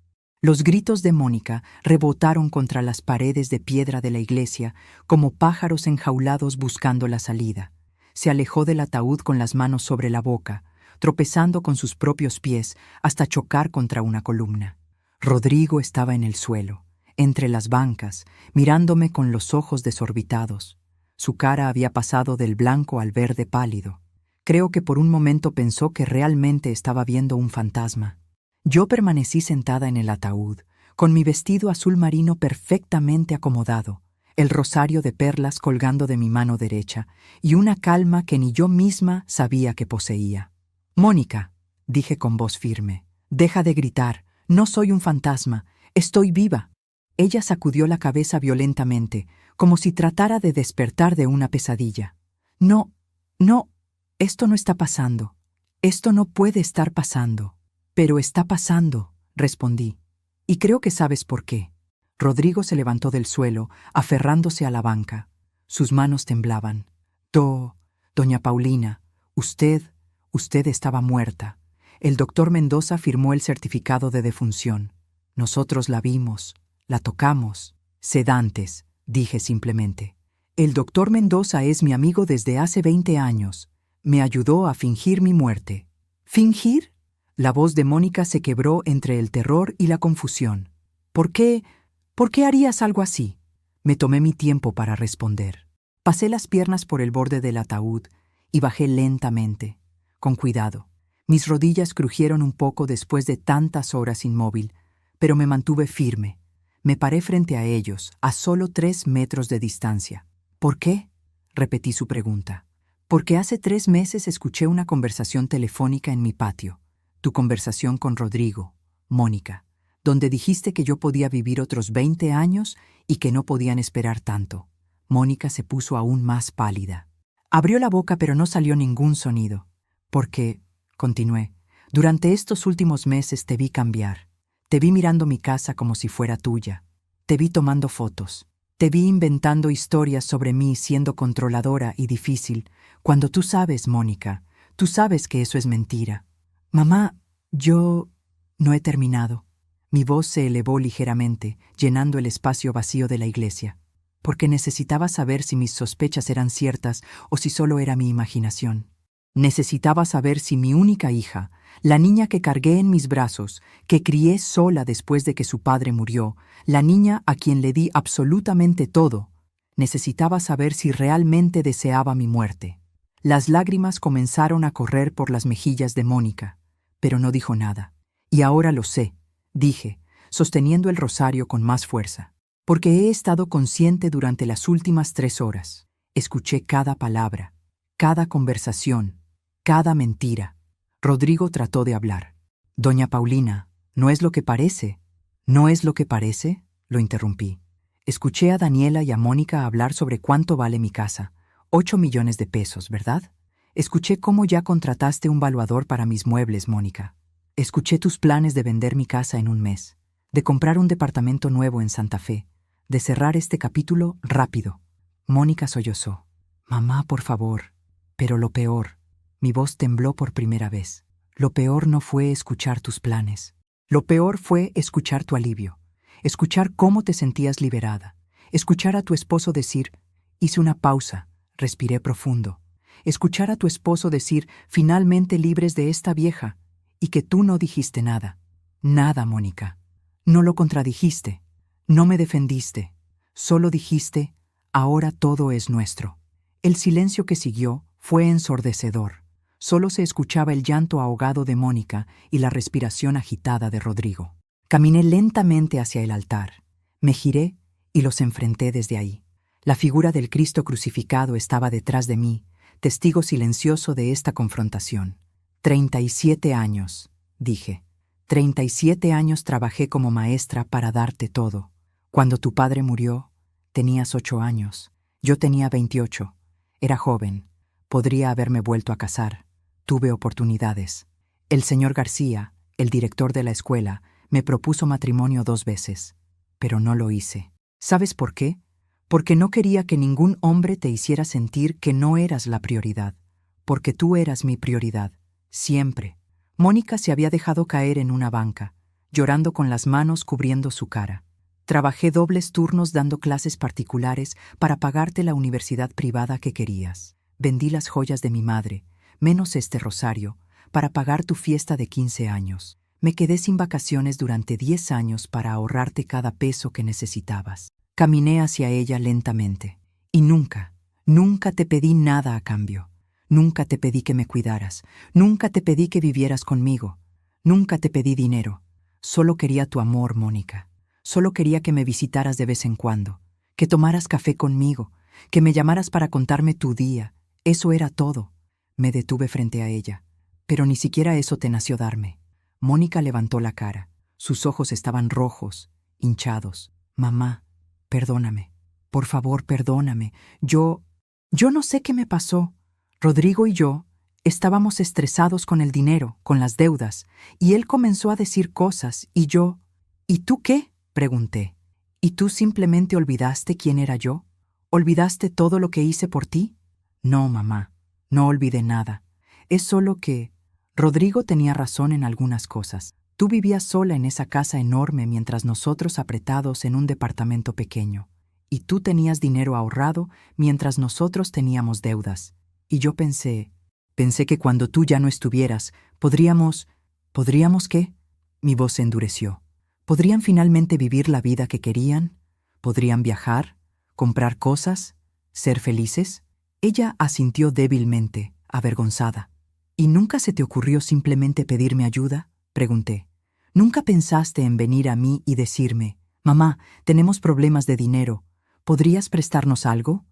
Los gritos de Mónica rebotaron contra las paredes de piedra de la iglesia como pájaros enjaulados buscando la salida. Se alejó del ataúd con las manos sobre la boca, tropezando con sus propios pies hasta chocar contra una columna. Rodrigo estaba en el suelo, entre las bancas, mirándome con los ojos desorbitados. Su cara había pasado del blanco al verde pálido. Creo que por un momento pensó que realmente estaba viendo un fantasma. Yo permanecí sentada en el ataúd, con mi vestido azul marino perfectamente acomodado, el rosario de perlas colgando de mi mano derecha y una calma que ni yo misma sabía que poseía. «Mónica», dije con voz firme, «deja de gritar. No soy un fantasma. Estoy viva». Ella sacudió la cabeza violentamente, como si tratara de despertar de una pesadilla. «No, esto no está pasando. Esto no puede estar pasando». «Pero está pasando», respondí, «y creo que sabes por qué». Rodrigo se levantó del suelo, aferrándose a la banca. Sus manos temblaban. Doña Paulina, usted estaba muerta. El doctor Mendoza firmó el certificado de defunción. Nosotros la vimos, la tocamos. Sedantes, dije simplemente. El doctor Mendoza es mi amigo desde hace 20 años. Me ayudó a fingir mi muerte. ¿Fingir? La voz de Mónica se quebró entre el terror y la confusión. ¿Por qué harías algo así? Me tomé mi tiempo para responder. Pasé las piernas por el borde del ataúd y bajé lentamente, con cuidado. Mis rodillas crujieron un poco después de tantas horas inmóvil, pero me mantuve firme. Me paré frente a ellos, a solo 3 metros de distancia. ¿Por qué? Repetí su pregunta. Porque hace 3 meses escuché una conversación telefónica en mi patio. Tu conversación con Rodrigo, Mónica, donde dijiste que yo podía vivir otros 20 años y que no podían esperar tanto. Mónica se puso aún más pálida. Abrió la boca pero no salió ningún sonido. Porque, continué, durante estos últimos meses te vi cambiar. Te vi mirando mi casa como si fuera tuya. Te vi tomando fotos. Te vi inventando historias sobre mí siendo controladora y difícil, cuando tú sabes, Mónica, tú sabes que eso es mentira. Mamá, yo no he terminado. Mi voz se elevó ligeramente, llenando el espacio vacío de la iglesia, porque necesitaba saber si mis sospechas eran ciertas o si solo era mi imaginación. Necesitaba saber si mi única hija, la niña que cargué en mis brazos, que crié sola después de que su padre murió, la niña a quien le di absolutamente todo, necesitaba saber si realmente deseaba mi muerte. Las lágrimas comenzaron a correr por las mejillas de Mónica, pero no dijo nada. Y ahora lo sé, dije, sosteniendo el rosario con más fuerza, porque he estado consciente durante las últimas 3 horas. Escuché cada palabra, cada conversación, cada mentira. Rodrigo trató de hablar. Doña Paulina, ¿no es lo que parece? ¿No es lo que parece? Lo interrumpí. Escuché a Daniela y a Mónica hablar sobre cuánto vale mi casa. 8 millones de pesos, ¿verdad? Escuché cómo ya contrataste un valuador para mis muebles, Mónica. Escuché tus planes de vender mi casa en un mes, de comprar un departamento nuevo en Santa Fe, de cerrar este capítulo rápido. Mónica sollozó. Mamá, por favor. Pero lo peor, mi voz tembló por primera vez. Lo peor no fue escuchar tus planes. Lo peor fue escuchar tu alivio, escuchar cómo te sentías liberada, escuchar a tu esposo decir, hice una pausa, respiré profundo, escuchar a tu esposo decir, finalmente libres de esta vieja, y que tú no dijiste nada. Nada, Mónica. No lo contradijiste, no me defendiste, solo dijiste, ahora todo es nuestro. El silencio que siguió fue ensordecedor. Solo se escuchaba el llanto ahogado de Mónica y la respiración agitada de Rodrigo. Caminé lentamente hacia el altar. Me giré y los enfrenté desde ahí. La figura del Cristo crucificado estaba detrás de mí, testigo silencioso de esta confrontación. 37 años, dije. 37 años trabajé como maestra para darte todo. Cuando tu padre murió, tenías 8 años. Yo tenía 28. Era joven. Podría haberme vuelto a casar. Tuve oportunidades. El señor García, el director de la escuela, me propuso matrimonio 2 veces, pero no lo hice. ¿Sabes por qué? Porque no quería que ningún hombre te hiciera sentir que no eras la prioridad, porque tú eras mi prioridad, siempre. Mónica se había dejado caer en una banca, llorando con las manos cubriendo su cara. Trabajé dobles turnos dando clases particulares para pagarte la universidad privada que querías. Vendí las joyas de mi madre, menos este rosario, para pagar tu fiesta de 15 años. Me quedé sin vacaciones durante 10 años para ahorrarte cada peso que necesitabas. Caminé hacia ella lentamente. Y nunca te pedí nada a cambio. Nunca te pedí que me cuidaras. Nunca te pedí que vivieras conmigo. Nunca te pedí dinero. Solo quería tu amor, Mónica. Solo quería que me visitaras de vez en cuando, que tomaras café conmigo, que me llamaras para contarme tu día. Eso era todo. Me detuve frente a ella, pero ni siquiera eso te nació darme. Mónica levantó la cara. Sus ojos estaban rojos, hinchados. Mamá, perdóname. Por favor, perdóname. Yo no sé qué me pasó. Rodrigo y yo estábamos estresados con el dinero, con las deudas, y él comenzó a decir cosas, y yo... ¿Y tú qué? Pregunté. ¿Y tú simplemente olvidaste quién era yo? ¿Olvidaste todo lo que hice por ti? No, mamá, no olvidé nada. Es solo que Rodrigo tenía razón en algunas cosas. Tú vivías sola en esa casa enorme mientras nosotros apretados en un departamento pequeño. Y tú tenías dinero ahorrado mientras nosotros teníamos deudas. Y yo pensé que cuando tú ya no estuvieras, ¿podríamos qué? Mi voz se endureció. ¿Podrían finalmente vivir la vida que querían? ¿Podrían viajar? ¿Comprar cosas? ¿Ser felices? Ella asintió débilmente, avergonzada. ¿Y nunca se te ocurrió simplemente pedirme ayuda? Pregunté. ¿Nunca pensaste en venir a mí y decirme, mamá, tenemos problemas de dinero, ¿podrías prestarnos algo?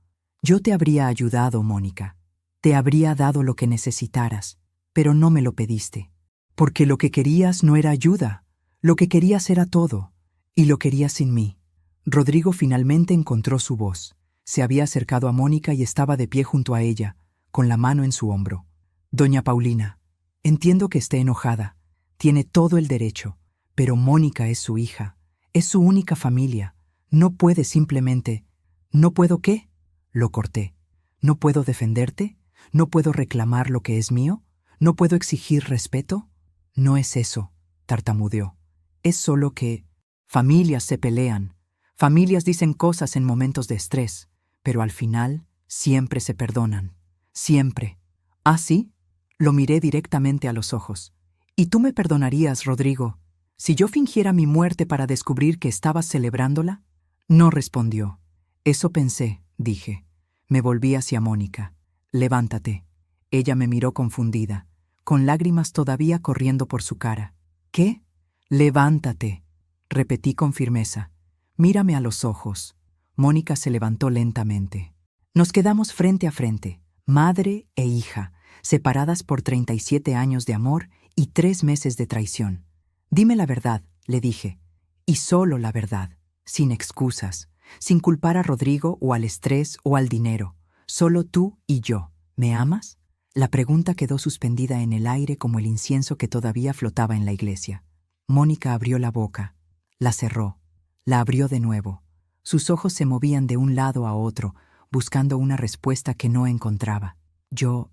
Yo te habría ayudado, Mónica. Te habría dado lo que necesitaras, pero no me lo pediste. Porque lo que querías no era ayuda, lo que querías era todo, y lo querías sin mí. Rodrigo finalmente encontró su voz. Se había acercado a Mónica y estaba de pie junto a ella, con la mano en su hombro. Doña Paulina, entiendo que esté enojada. Tiene todo el derecho, pero Mónica es su hija. Es su única familia. No puede simplemente... ¿No puedo qué? Lo corté. ¿No puedo defenderte? ¿No puedo reclamar lo que es mío? ¿No puedo exigir respeto? No es eso, tartamudeó. Es solo que... Familias se pelean. Familias dicen cosas en momentos de estrés, pero al final siempre se perdonan. Siempre. ¿Ah, sí? Lo miré directamente a los ojos. ¿Y tú me perdonarías, Rodrigo, si yo fingiera mi muerte para descubrir que estabas celebrándola? No respondió. Eso pensé, dije. Me volví hacia Mónica. Levántate. Ella me miró confundida, con lágrimas todavía corriendo por su cara. ¿Qué? Levántate, repetí con firmeza. Mírame a los ojos. Mónica se levantó lentamente. Nos quedamos frente a frente, madre e hija, separadas por 37 años de amor y 3 meses de traición. Dime la verdad, le dije, y solo la verdad, sin excusas, sin culpar a Rodrigo o al estrés o al dinero, solo tú y yo. ¿Me amas? La pregunta quedó suspendida en el aire como el incienso que todavía flotaba en la iglesia. Mónica abrió la boca, la cerró, la abrió de nuevo. Sus ojos se movían de un lado a otro, buscando una respuesta que no encontraba. Yo...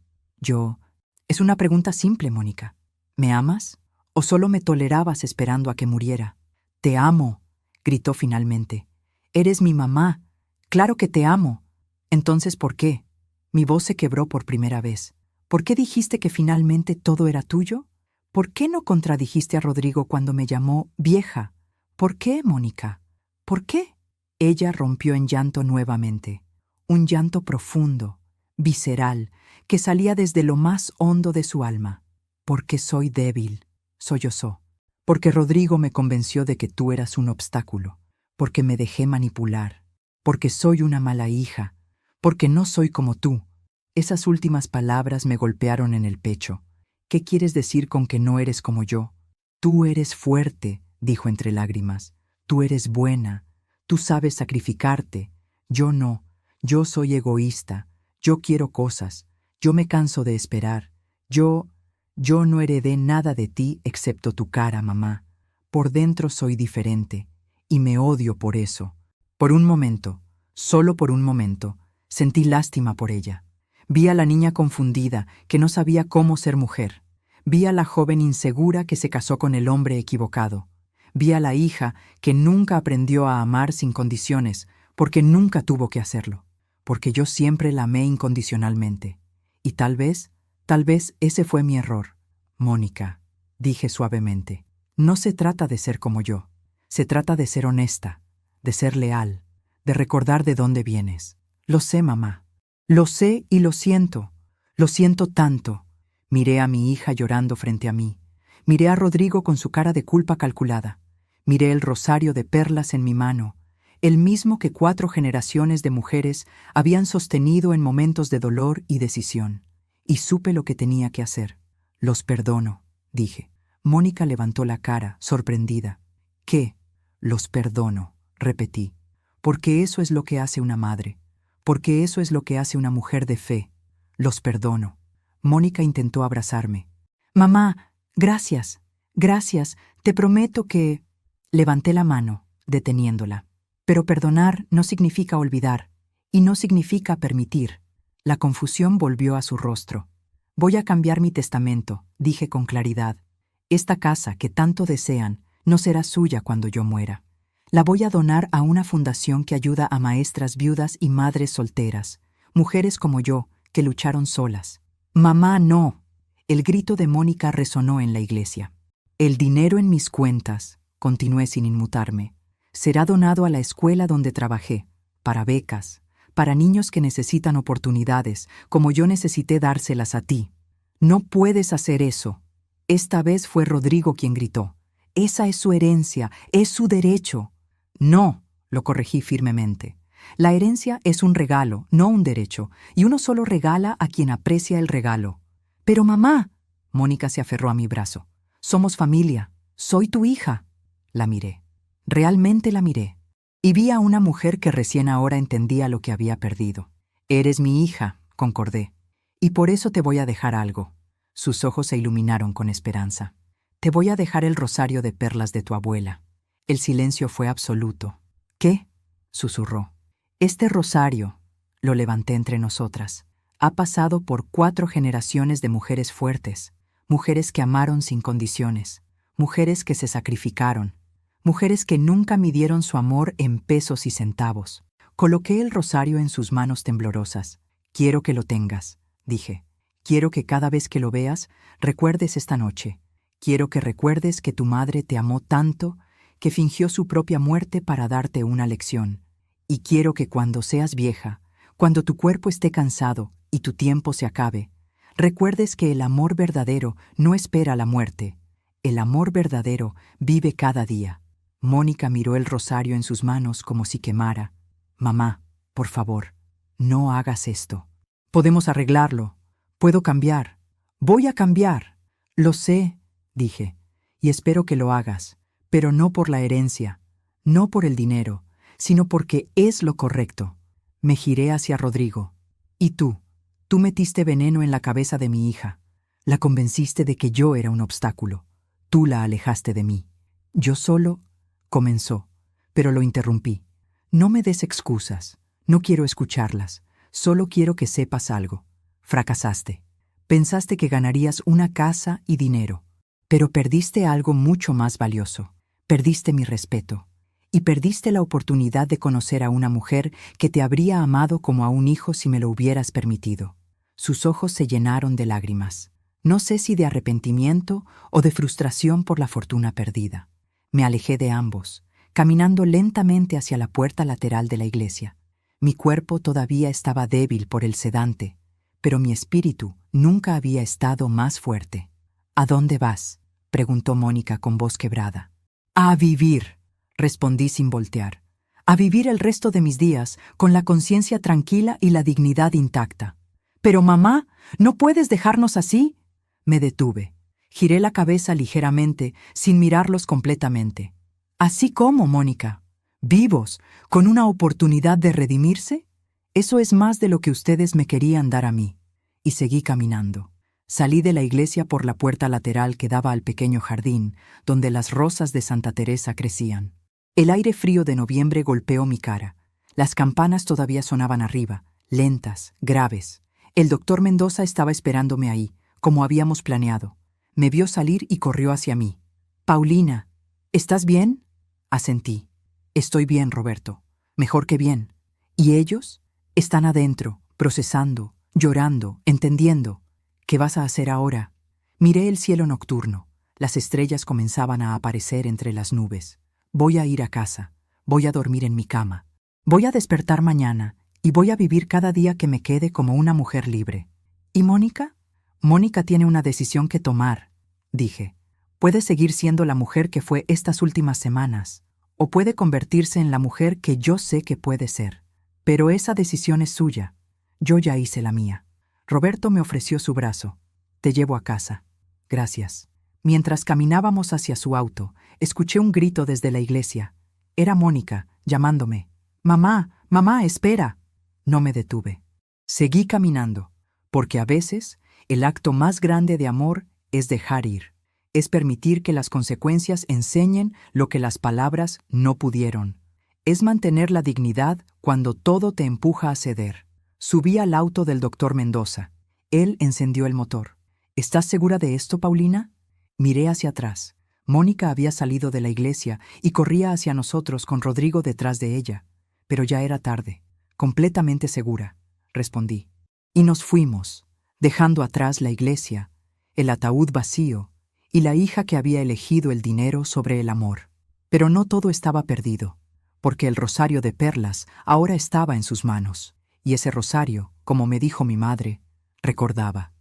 Es una pregunta simple, Mónica. ¿Me amas? ¿O solo me tolerabas esperando a que muriera? Te amo, gritó finalmente. Eres mi mamá. Claro que te amo. Entonces, ¿por qué? Mi voz se quebró por primera vez. ¿Por qué dijiste que finalmente todo era tuyo? ¿Por qué no contradijiste a Rodrigo cuando me llamó vieja? ¿Por qué, Mónica? ¿Por qué? Ella rompió en llanto nuevamente. Un llanto profundo, visceral, que salía desde lo más hondo de su alma. Porque soy débil, sollozó. Porque Rodrigo me convenció de que tú eras un obstáculo. Porque me dejé manipular. Porque soy una mala hija. Porque no soy como tú. Esas últimas palabras me golpearon en el pecho. ¿Qué quieres decir con que no eres como yo? Tú eres fuerte, dijo entre lágrimas. Tú eres buena. Tú sabes sacrificarte. Yo no. Yo soy egoísta. Yo quiero cosas. Yo me canso de esperar. Yo no heredé nada de ti excepto tu cara, mamá. Por dentro soy diferente. Y me odio por eso. Por un momento, solo por un momento, sentí lástima por ella. Vi a la niña confundida, que no sabía cómo ser mujer. Vi a la joven insegura que se casó con el hombre equivocado. Vi a la hija que nunca aprendió a amar sin condiciones, porque nunca tuvo que hacerlo. Porque yo siempre la amé incondicionalmente. Y tal vez ese fue mi error. Mónica, dije suavemente, no se trata de ser como yo. Se trata de ser honesta, de ser leal, de recordar de dónde vienes. Lo sé, mamá. Lo sé y lo siento. Lo siento tanto. Miré a mi hija llorando frente a mí. Miré a Rodrigo con su cara de culpa calculada. Miré el rosario de perlas en mi mano, el mismo que 4 generaciones de mujeres habían sostenido en momentos de dolor y decisión. Y supe lo que tenía que hacer. Los perdono, dije. Mónica levantó la cara, sorprendida. ¿Qué? Los perdono, repetí. Porque eso es lo que hace una madre. Porque eso es lo que hace una mujer de fe. Los perdono. Mónica intentó abrazarme. Mamá, gracias, gracias, te prometo que... Levanté la mano, deteniéndola. Pero perdonar no significa olvidar, y no significa permitir. La confusión volvió a su rostro. Voy a cambiar mi testamento, dije con claridad. Esta casa que tanto desean no será suya cuando yo muera. La voy a donar a una fundación que ayuda a maestras viudas y madres solteras, mujeres como yo, que lucharon solas. Mamá, no. El grito de Mónica resonó en la iglesia. El dinero en mis cuentas, continué sin inmutarme, será donado a la escuela donde trabajé, para becas, para niños que necesitan oportunidades, como yo necesité dárselas a ti. No puedes hacer eso. Esta vez fue Rodrigo quien gritó. Esa es su herencia, es su derecho. No, lo corregí firmemente. La herencia es un regalo, no un derecho, y uno solo regala a quien aprecia el regalo. Pero mamá, Mónica se aferró a mi brazo. Somos familia, soy tu hija. La miré. Realmente la miré. Y vi a una mujer que recién ahora entendía lo que había perdido. Eres mi hija, concordé. Y por eso te voy a dejar algo. Sus ojos se iluminaron con esperanza. Te voy a dejar el rosario de perlas de tu abuela. El silencio fue absoluto. ¿Qué? Susurró. Este rosario, lo levanté entre nosotras, ha pasado por 4 generaciones de mujeres fuertes, mujeres que amaron sin condiciones, mujeres que se sacrificaron, mujeres que nunca midieron su amor en pesos y centavos. Coloqué el rosario en sus manos temblorosas. Quiero que lo tengas, dije. Quiero que cada vez que lo veas, recuerdes esta noche. Quiero que recuerdes que tu madre te amó tanto que fingió su propia muerte para darte una lección. Y quiero que cuando seas vieja, cuando tu cuerpo esté cansado y tu tiempo se acabe, recuerdes que el amor verdadero no espera la muerte. El amor verdadero vive cada día. Mónica miró el rosario en sus manos como si quemara. Mamá, por favor, no hagas esto. Podemos arreglarlo. Puedo cambiar. Voy a cambiar. Lo sé, dije, y espero que lo hagas, pero no por la herencia, no por el dinero, sino porque es lo correcto. Me giré hacia Rodrigo. ¿Y tú? Tú metiste veneno en la cabeza de mi hija. La convenciste de que yo era un obstáculo. Tú la alejaste de mí. Yo solo... comenzó, pero lo interrumpí. No me des excusas. No quiero escucharlas. Solo quiero que sepas algo. Fracasaste. Pensaste que ganarías una casa y dinero, pero perdiste algo mucho más valioso. Perdiste mi respeto. Y perdiste la oportunidad de conocer a una mujer que te habría amado como a un hijo si me lo hubieras permitido. Sus ojos se llenaron de lágrimas. No sé si de arrepentimiento o de frustración por la fortuna perdida. Me alejé de ambos, caminando lentamente hacia la puerta lateral de la iglesia. Mi cuerpo todavía estaba débil por el sedante, pero mi espíritu nunca había estado más fuerte. ¿A dónde vas?, preguntó Mónica con voz quebrada. A vivir, respondí sin voltear. A vivir el resto de mis días con la conciencia tranquila y la dignidad intacta. Pero mamá, ¿no puedes dejarnos así? Me detuve. Giré la cabeza ligeramente, sin mirarlos completamente. ¿Así cómo, Mónica? ¿Vivos, con una oportunidad de redimirse? Eso es más de lo que ustedes me querían dar a mí. Y seguí caminando. Salí de la iglesia por la puerta lateral que daba al pequeño jardín, donde las rosas de Santa Teresa crecían. El aire frío de noviembre golpeó mi cara. Las campanas todavía sonaban arriba, lentas, graves. El doctor Mendoza estaba esperándome ahí, como habíamos planeado. Me vio salir y corrió hacia mí. «Paulina, ¿estás bien?», asentí. «Estoy bien, Roberto. Mejor que bien. ¿Y ellos? Están adentro, procesando, llorando, entendiendo. ¿Qué vas a hacer ahora?». Miré el cielo nocturno. Las estrellas comenzaban a aparecer entre las nubes. «Voy a ir a casa. Voy a dormir en mi cama. Voy a despertar mañana y voy a vivir cada día que me quede como una mujer libre». ¿Y Mónica? Mónica tiene una decisión que tomar, dije. Puede seguir siendo la mujer que fue estas últimas semanas, o puede convertirse en la mujer que yo sé que puede ser. Pero esa decisión es suya. Yo ya hice la mía. Roberto me ofreció su brazo. «Te llevo a casa». «Gracias». Mientras caminábamos hacia su auto, escuché un grito desde la iglesia. Era Mónica, llamándome. «Mamá, mamá, espera». No me detuve. Seguí caminando, porque a veces el acto más grande de amor es dejar ir. Es permitir que las consecuencias enseñen lo que las palabras no pudieron. Es mantener la dignidad cuando todo te empuja a ceder. Subí al auto del doctor Mendoza. Él encendió el motor. ¿Estás segura de esto, Paulina? Miré hacia atrás. Mónica había salido de la iglesia y corría hacia nosotros con Rodrigo detrás de ella. Pero ya era tarde. Completamente segura, respondí. Y nos fuimos, dejando atrás la iglesia, el ataúd vacío y la hija que había elegido el dinero sobre el amor. Pero no todo estaba perdido, porque el rosario de perlas ahora estaba en sus manos. Y ese rosario, como me dijo mi madre, recordaba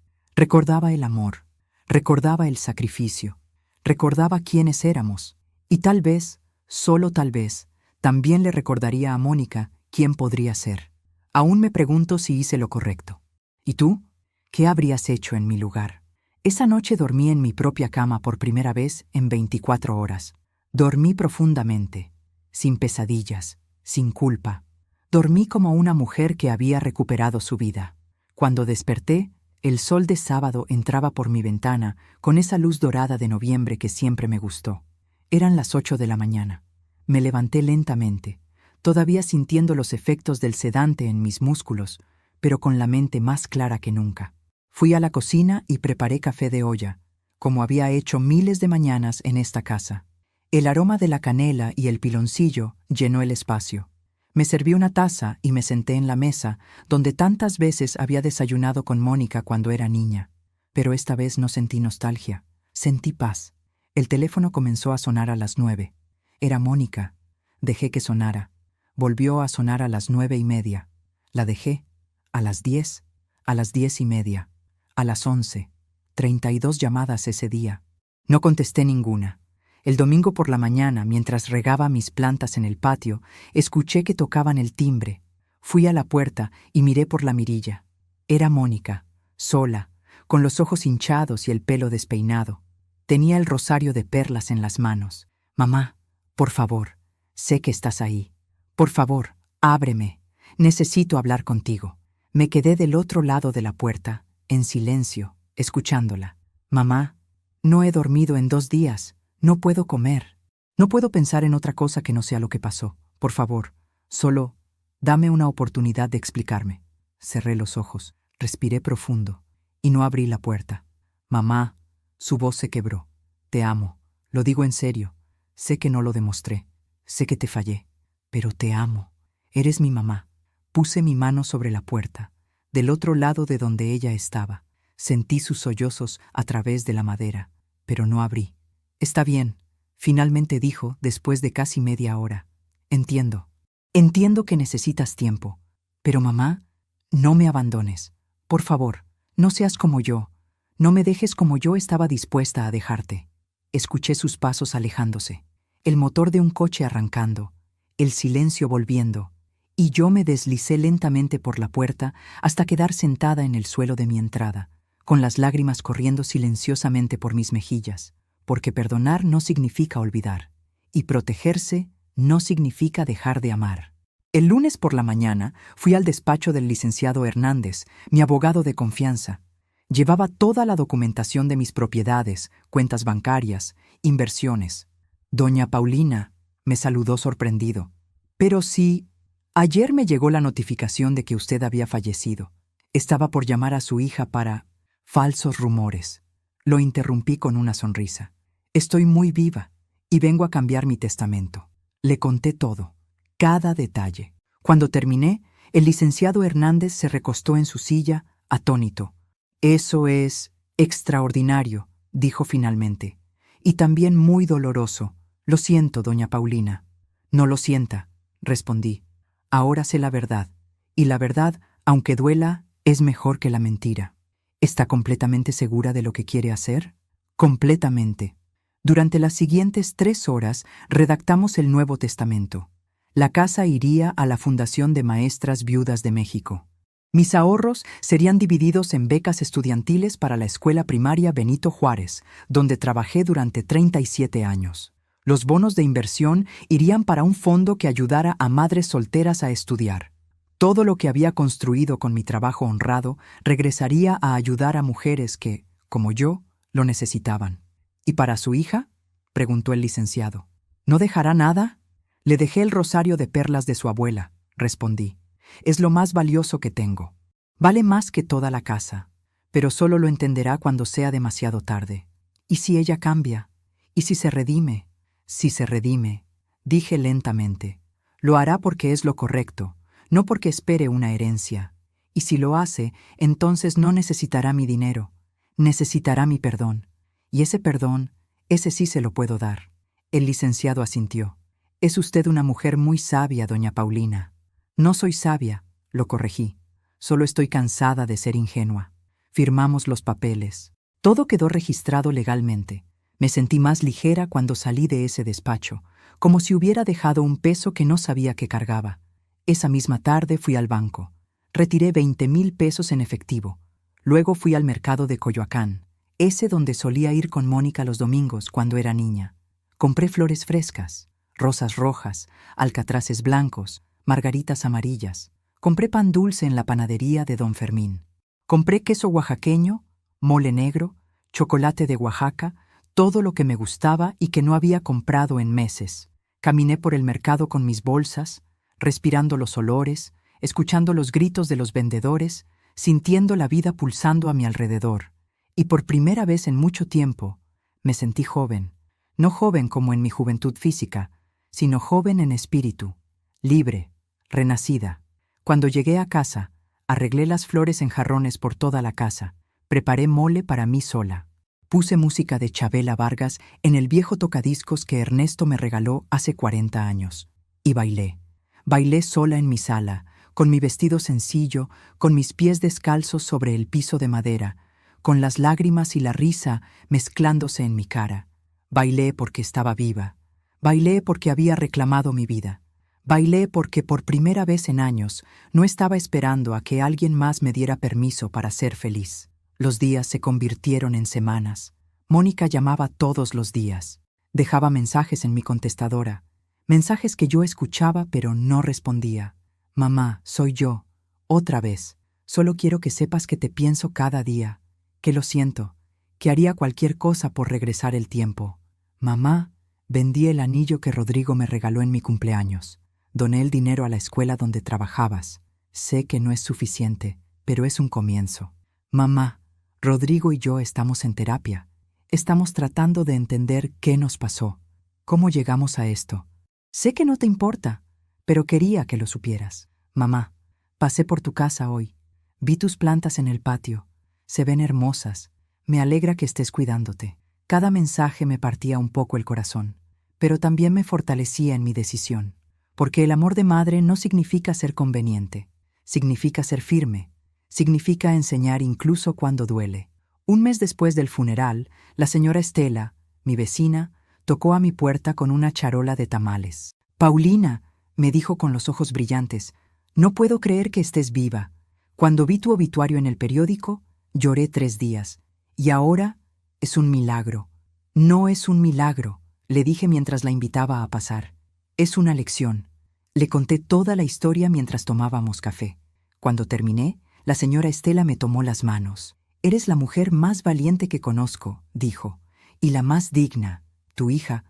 el amor, recordaba el sacrificio, recordaba quiénes éramos, y tal vez, solo tal vez, también le recordaría a Mónica quién podría ser. Aún me pregunto si hice lo correcto. ¿Y tú? ¿Qué habrías hecho en mi lugar? Esa noche dormí en mi propia cama por primera vez en 24 horas. Dormí profundamente, sin pesadillas, sin culpa. Dormí como una mujer que había recuperado su vida. Cuando desperté, el sol de sábado entraba por mi ventana con esa luz dorada de noviembre que siempre me gustó. Eran las 8 de la mañana. Me levanté lentamente, todavía sintiendo los efectos del sedante en mis músculos, pero con la mente más clara que nunca. Fui a la cocina y preparé café de olla, como había hecho miles de mañanas en esta casa. El aroma de la canela y el piloncillo llenó el espacio. Me serví una taza y me senté en la mesa, donde tantas veces había desayunado con Mónica cuando era niña. Pero esta vez no sentí nostalgia, sentí paz. El teléfono comenzó a sonar a las 9. Era Mónica. Dejé que sonara. Volvió a sonar a las 9:30. La dejé. A las 10, a las 10:30, a las 11. 32 llamadas ese día. No contesté ninguna. El domingo por la mañana, mientras regaba mis plantas en el patio, escuché que tocaban el timbre. Fui a la puerta y miré por la mirilla. Era Mónica, sola, con los ojos hinchados y el pelo despeinado. Tenía el rosario de perlas en las manos. Mamá, por favor, sé que estás ahí. Por favor, ábreme. Necesito hablar contigo. Me quedé del otro lado de la puerta, en silencio, escuchándola. Mamá, no he dormido en 2 días. No puedo comer. No puedo pensar en otra cosa que no sea lo que pasó. Por favor, solo dame una oportunidad de explicarme. Cerré los ojos, respiré profundo y no abrí la puerta. Mamá, su voz se quebró. Te amo. Lo digo en serio. Sé que no lo demostré. Sé que te fallé. Pero te amo. Eres mi mamá. Puse mi mano sobre la puerta, del otro lado de donde ella estaba. Sentí sus sollozos a través de la madera, pero no abrí. Está bien, finalmente dijo después de casi media hora. Entiendo. Entiendo que necesitas tiempo. Pero mamá, no me abandones. Por favor, no seas como yo. No me dejes como yo estaba dispuesta a dejarte. Escuché sus pasos alejándose, el motor de un coche arrancando, el silencio volviendo, y yo me deslicé lentamente por la puerta hasta quedar sentada en el suelo de mi entrada, con las lágrimas corriendo silenciosamente por mis mejillas. Porque perdonar no significa olvidar, y protegerse no significa dejar de amar. El lunes por la mañana fui al despacho del licenciado Hernández, mi abogado de confianza. Llevaba toda la documentación de mis propiedades, cuentas bancarias, inversiones. Doña Paulina me saludó sorprendido. Pero sí, ayer me llegó la notificación de que usted había fallecido. Estaba por llamar a su hija para falsos rumores. Lo interrumpí con una sonrisa. Estoy muy viva y vengo a cambiar mi testamento. Le conté todo, cada detalle. Cuando terminé, el licenciado Hernández se recostó en su silla, atónito. Eso es extraordinario, dijo finalmente. Y también muy doloroso. Lo siento, doña Paulina. No lo sienta, respondí. Ahora sé la verdad. Y la verdad, aunque duela, es mejor que la mentira. ¿Está completamente segura de lo que quiere hacer? Completamente. Durante las siguientes 3 horas redactamos el Nuevo Testamento. La casa iría a la Fundación de Maestras Viudas de México. Mis ahorros serían divididos en becas estudiantiles para la Escuela Primaria Benito Juárez, donde trabajé durante 37 años. Los bonos de inversión irían para un fondo que ayudara a madres solteras a estudiar. Todo lo que había construido con mi trabajo honrado regresaría a ayudar a mujeres que, como yo, lo necesitaban. ¿Y para su hija?, preguntó el licenciado. ¿No dejará nada? Le dejé el rosario de perlas de su abuela, respondí. Es lo más valioso que tengo. Vale más que toda la casa, pero solo lo entenderá cuando sea demasiado tarde. ¿Y si ella cambia? ¿Y si se redime? Si se redime, dije lentamente, lo hará porque es lo correcto, no porque espere una herencia. Y si lo hace, entonces no necesitará mi dinero, necesitará mi perdón. Y ese perdón, ese sí se lo puedo dar. El licenciado asintió. Es usted una mujer muy sabia, doña Paulina. No soy sabia, lo corregí. Solo estoy cansada de ser ingenua. Firmamos los papeles. Todo quedó registrado legalmente. Me sentí más ligera cuando salí de ese despacho, como si hubiera dejado un peso que no sabía que cargaba. Esa misma tarde fui al banco. Retiré 20,000 pesos en efectivo. Luego fui al mercado de Coyoacán, ese donde solía ir con Mónica los domingos cuando era niña. Compré flores frescas, rosas rojas, alcatraces blancos, margaritas amarillas. Compré pan dulce en la panadería de Don Fermín. Compré queso oaxaqueño, mole negro, chocolate de Oaxaca, todo lo que me gustaba y que no había comprado en meses. Caminé por el mercado con mis bolsas, respirando los olores, escuchando los gritos de los vendedores, sintiendo la vida pulsando a mi alrededor. Y por primera vez en mucho tiempo, me sentí joven. No joven como en mi juventud física, sino joven en espíritu, libre, renacida. Cuando llegué a casa, arreglé las flores en jarrones por toda la casa, preparé mole para mí sola. Puse música de Chabela Vargas en el viejo tocadiscos que Ernesto me regaló hace 40 años. Y bailé. Bailé sola en mi sala, con mi vestido sencillo, con mis pies descalzos sobre el piso de madera, con las lágrimas y la risa mezclándose en mi cara. Bailé porque estaba viva. Bailé porque había reclamado mi vida. Bailé porque por primera vez en años no estaba esperando a que alguien más me diera permiso para ser feliz. Los días se convirtieron en semanas. Mónica llamaba todos los días. Dejaba mensajes en mi contestadora. Mensajes que yo escuchaba pero no respondía. Mamá, soy yo. Otra vez. Solo quiero que sepas que te pienso cada día. Que lo siento. Que haría cualquier cosa por regresar el tiempo. Mamá, vendí el anillo que Rodrigo me regaló en mi cumpleaños. Doné el dinero a la escuela donde trabajabas. Sé que no es suficiente, pero es un comienzo. Mamá, Rodrigo y yo estamos en terapia. Estamos tratando de entender qué nos pasó, cómo llegamos a esto. Sé que no te importa, pero quería que lo supieras. Mamá, pasé por tu casa hoy. Vi tus plantas en el patio. Se ven hermosas. Me alegra que estés cuidándote. Cada mensaje me partía un poco el corazón, pero también me fortalecía en mi decisión. Porque el amor de madre no significa ser conveniente, significa ser firme, significa enseñar incluso cuando duele. Un mes después del funeral, la señora Estela, mi vecina, tocó a mi puerta con una charola de tamales. Paulina, me dijo con los ojos brillantes, no puedo creer que estés viva. Cuando vi tu obituario en el periódico, lloré 3 días. Y ahora es un milagro. No es un milagro, le dije mientras la invitaba a pasar. Es una lección. Le conté toda la historia mientras tomábamos café. Cuando terminé, la señora Estela me tomó las manos. Eres la mujer más valiente que conozco, dijo, y la más digna. Tu hija,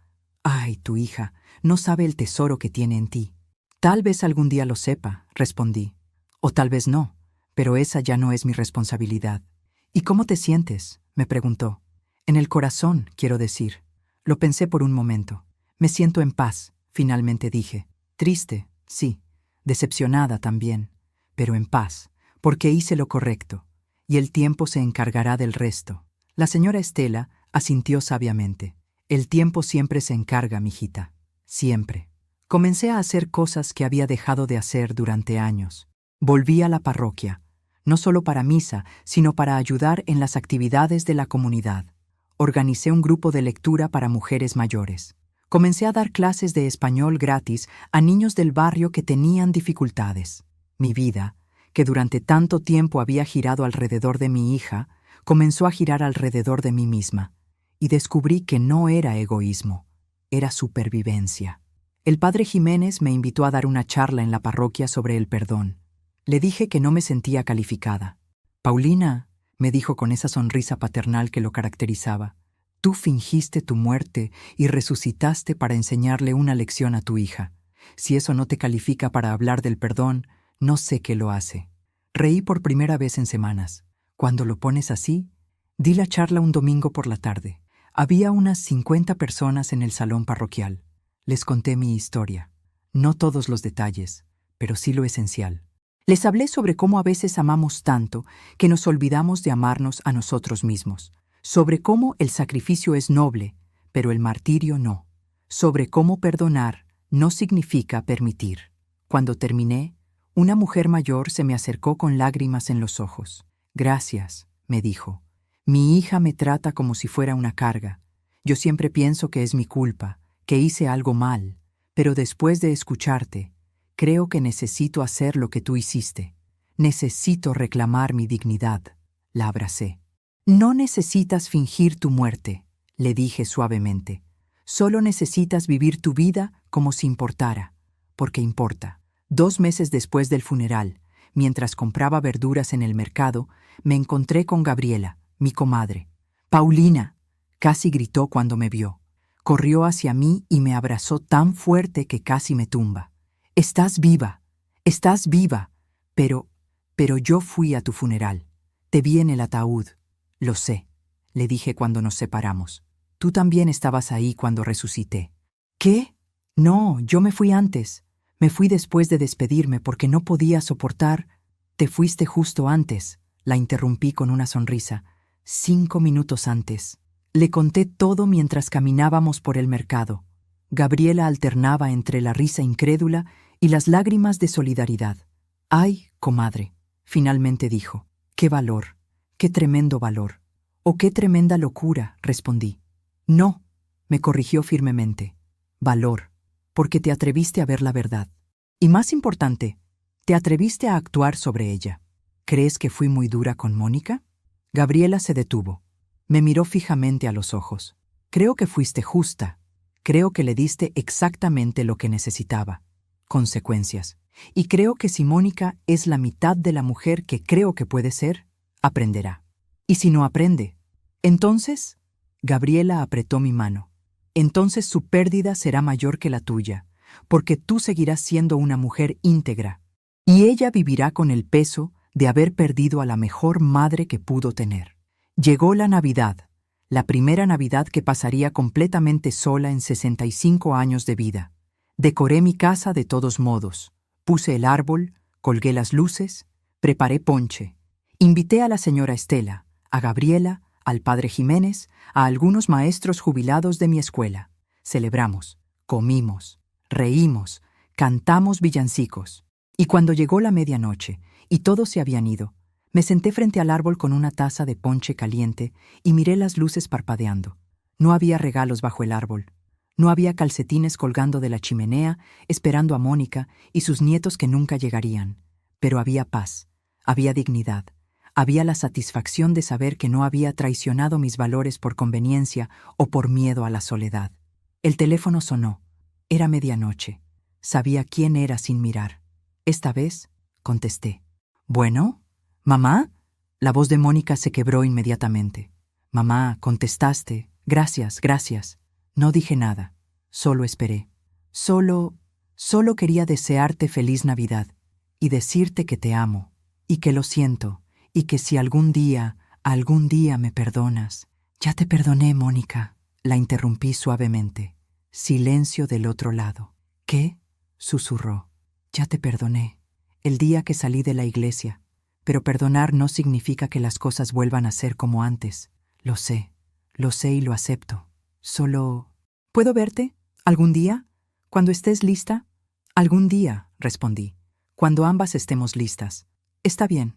ay, tu hija, no sabe el tesoro que tiene en ti. Tal vez algún día lo sepa, respondí. O tal vez no, pero esa ya no es mi responsabilidad. ¿Y cómo te sientes?, me preguntó. En el corazón, quiero decir. Lo pensé por un momento. Me siento en paz. Finalmente dije, triste, sí, decepcionada también, pero en paz, porque hice lo correcto, y el tiempo se encargará del resto. La señora Estela asintió sabiamente. El tiempo siempre se encarga, mijita, siempre. Comencé a hacer cosas que había dejado de hacer durante años. Volví a la parroquia, no solo para misa, sino para ayudar en las actividades de la comunidad. Organicé un grupo de lectura para mujeres mayores. Comencé a dar clases de español gratis a niños del barrio que tenían dificultades. Mi vida, que durante tanto tiempo había girado alrededor de mi hija, comenzó a girar alrededor de mí misma, y descubrí que no era egoísmo, era supervivencia. El padre Jiménez me invitó a dar una charla en la parroquia sobre el perdón. Le dije que no me sentía calificada. Paulina, me dijo con esa sonrisa paternal que lo caracterizaba, tú fingiste tu muerte y resucitaste para enseñarle una lección a tu hija. Si eso no te califica para hablar del perdón, No sé qué lo hace. Reí por primera vez en semanas. Cuando lo pones así, di la charla un domingo por la tarde. Había unas 50 personas en el salón parroquial. Les conté mi historia. No todos los detalles, pero sí lo esencial. Les hablé sobre cómo a veces amamos tanto que nos olvidamos de amarnos a nosotros mismos. Sobre cómo el sacrificio es noble, pero el martirio no. Sobre cómo perdonar no significa permitir. Cuando terminé, una mujer mayor se me acercó con lágrimas en los ojos. Gracias, me dijo. Mi hija me trata como si fuera una carga. Yo siempre pienso que es mi culpa, que hice algo mal, pero después de escucharte, creo que necesito hacer lo que tú hiciste. Necesito reclamar mi dignidad. La abracé. No necesitas fingir tu muerte, le dije suavemente. Solo necesitas vivir tu vida como si importara, porque importa. 2 meses después del funeral, mientras compraba verduras en el mercado, me encontré con Gabriela, mi comadre. «Paulina», casi gritó cuando me vio. Corrió hacia mí y me abrazó tan fuerte que casi me tumba. «Estás viva, estás viva, pero yo fui a tu funeral. Te vi en el ataúd». «Lo sé», le dije cuando nos separamos. «Tú también estabas ahí cuando resucité». «¿Qué? No, yo me fui antes. Me fui después de despedirme porque no podía soportar». «Te fuiste justo antes», la interrumpí con una sonrisa. 5 minutos antes. Le conté todo mientras caminábamos por el mercado. Gabriela alternaba entre la risa incrédula y las lágrimas de solidaridad. «Ay, comadre», finalmente dijo. «Qué valor, qué tremendo valor». «Oh, qué tremenda locura», respondí. «No», me corrigió firmemente. «Valor, porque te atreviste a ver la verdad. Y más importante, te atreviste a actuar sobre ella». «¿Crees que fui muy dura con Mónica?». Gabriela se detuvo. Me miró fijamente a los ojos. «Creo que fuiste justa. Creo que le diste exactamente lo que necesitaba. Consecuencias. Y creo que si Mónica es la mitad de la mujer que creo que puede ser, aprenderá. Y si no aprende, entonces...». Gabriela apretó mi mano. «Entonces su pérdida será mayor que la tuya, porque tú seguirás siendo una mujer íntegra, y ella vivirá con el peso de haber perdido a la mejor madre que pudo tener». Llegó la Navidad, la primera Navidad que pasaría completamente sola en 65 años de vida. Decoré mi casa de todos modos. Puse el árbol, colgué las luces, preparé ponche. Invité a la señora Estela, a Gabriela, al padre Jiménez, a algunos maestros jubilados de mi escuela. Celebramos, comimos, reímos, cantamos villancicos. Y cuando llegó la medianoche y todos se habían ido, me senté frente al árbol con una taza de ponche caliente y miré las luces parpadeando. No había regalos bajo el árbol. No había calcetines colgando de la chimenea esperando a Mónica y sus nietos que nunca llegarían. Pero había paz, había dignidad, había la satisfacción de saber que no había traicionado mis valores por conveniencia o por miedo a la soledad. El teléfono sonó. Era medianoche. Sabía quién era sin mirar. Esta vez contesté. «¿Bueno? ¿Mamá?». La voz de Mónica se quebró inmediatamente. «Mamá, contestaste. Gracias, gracias». No dije nada. Solo esperé. Solo quería desearte feliz Navidad y decirte que te amo y que lo siento y que si algún día me perdonas. «Ya te perdoné, Mónica», la interrumpí suavemente. Silencio del otro lado. «¿Qué?», susurró. «Ya te perdoné. El día que salí de la iglesia. Pero perdonar no significa que las cosas vuelvan a ser como antes. Lo sé y lo acepto. Solo... ¿Puedo verte? ¿Algún día? ¿Cuando estés lista?» «Algún día», respondí. «Cuando ambas estemos listas». Está bien.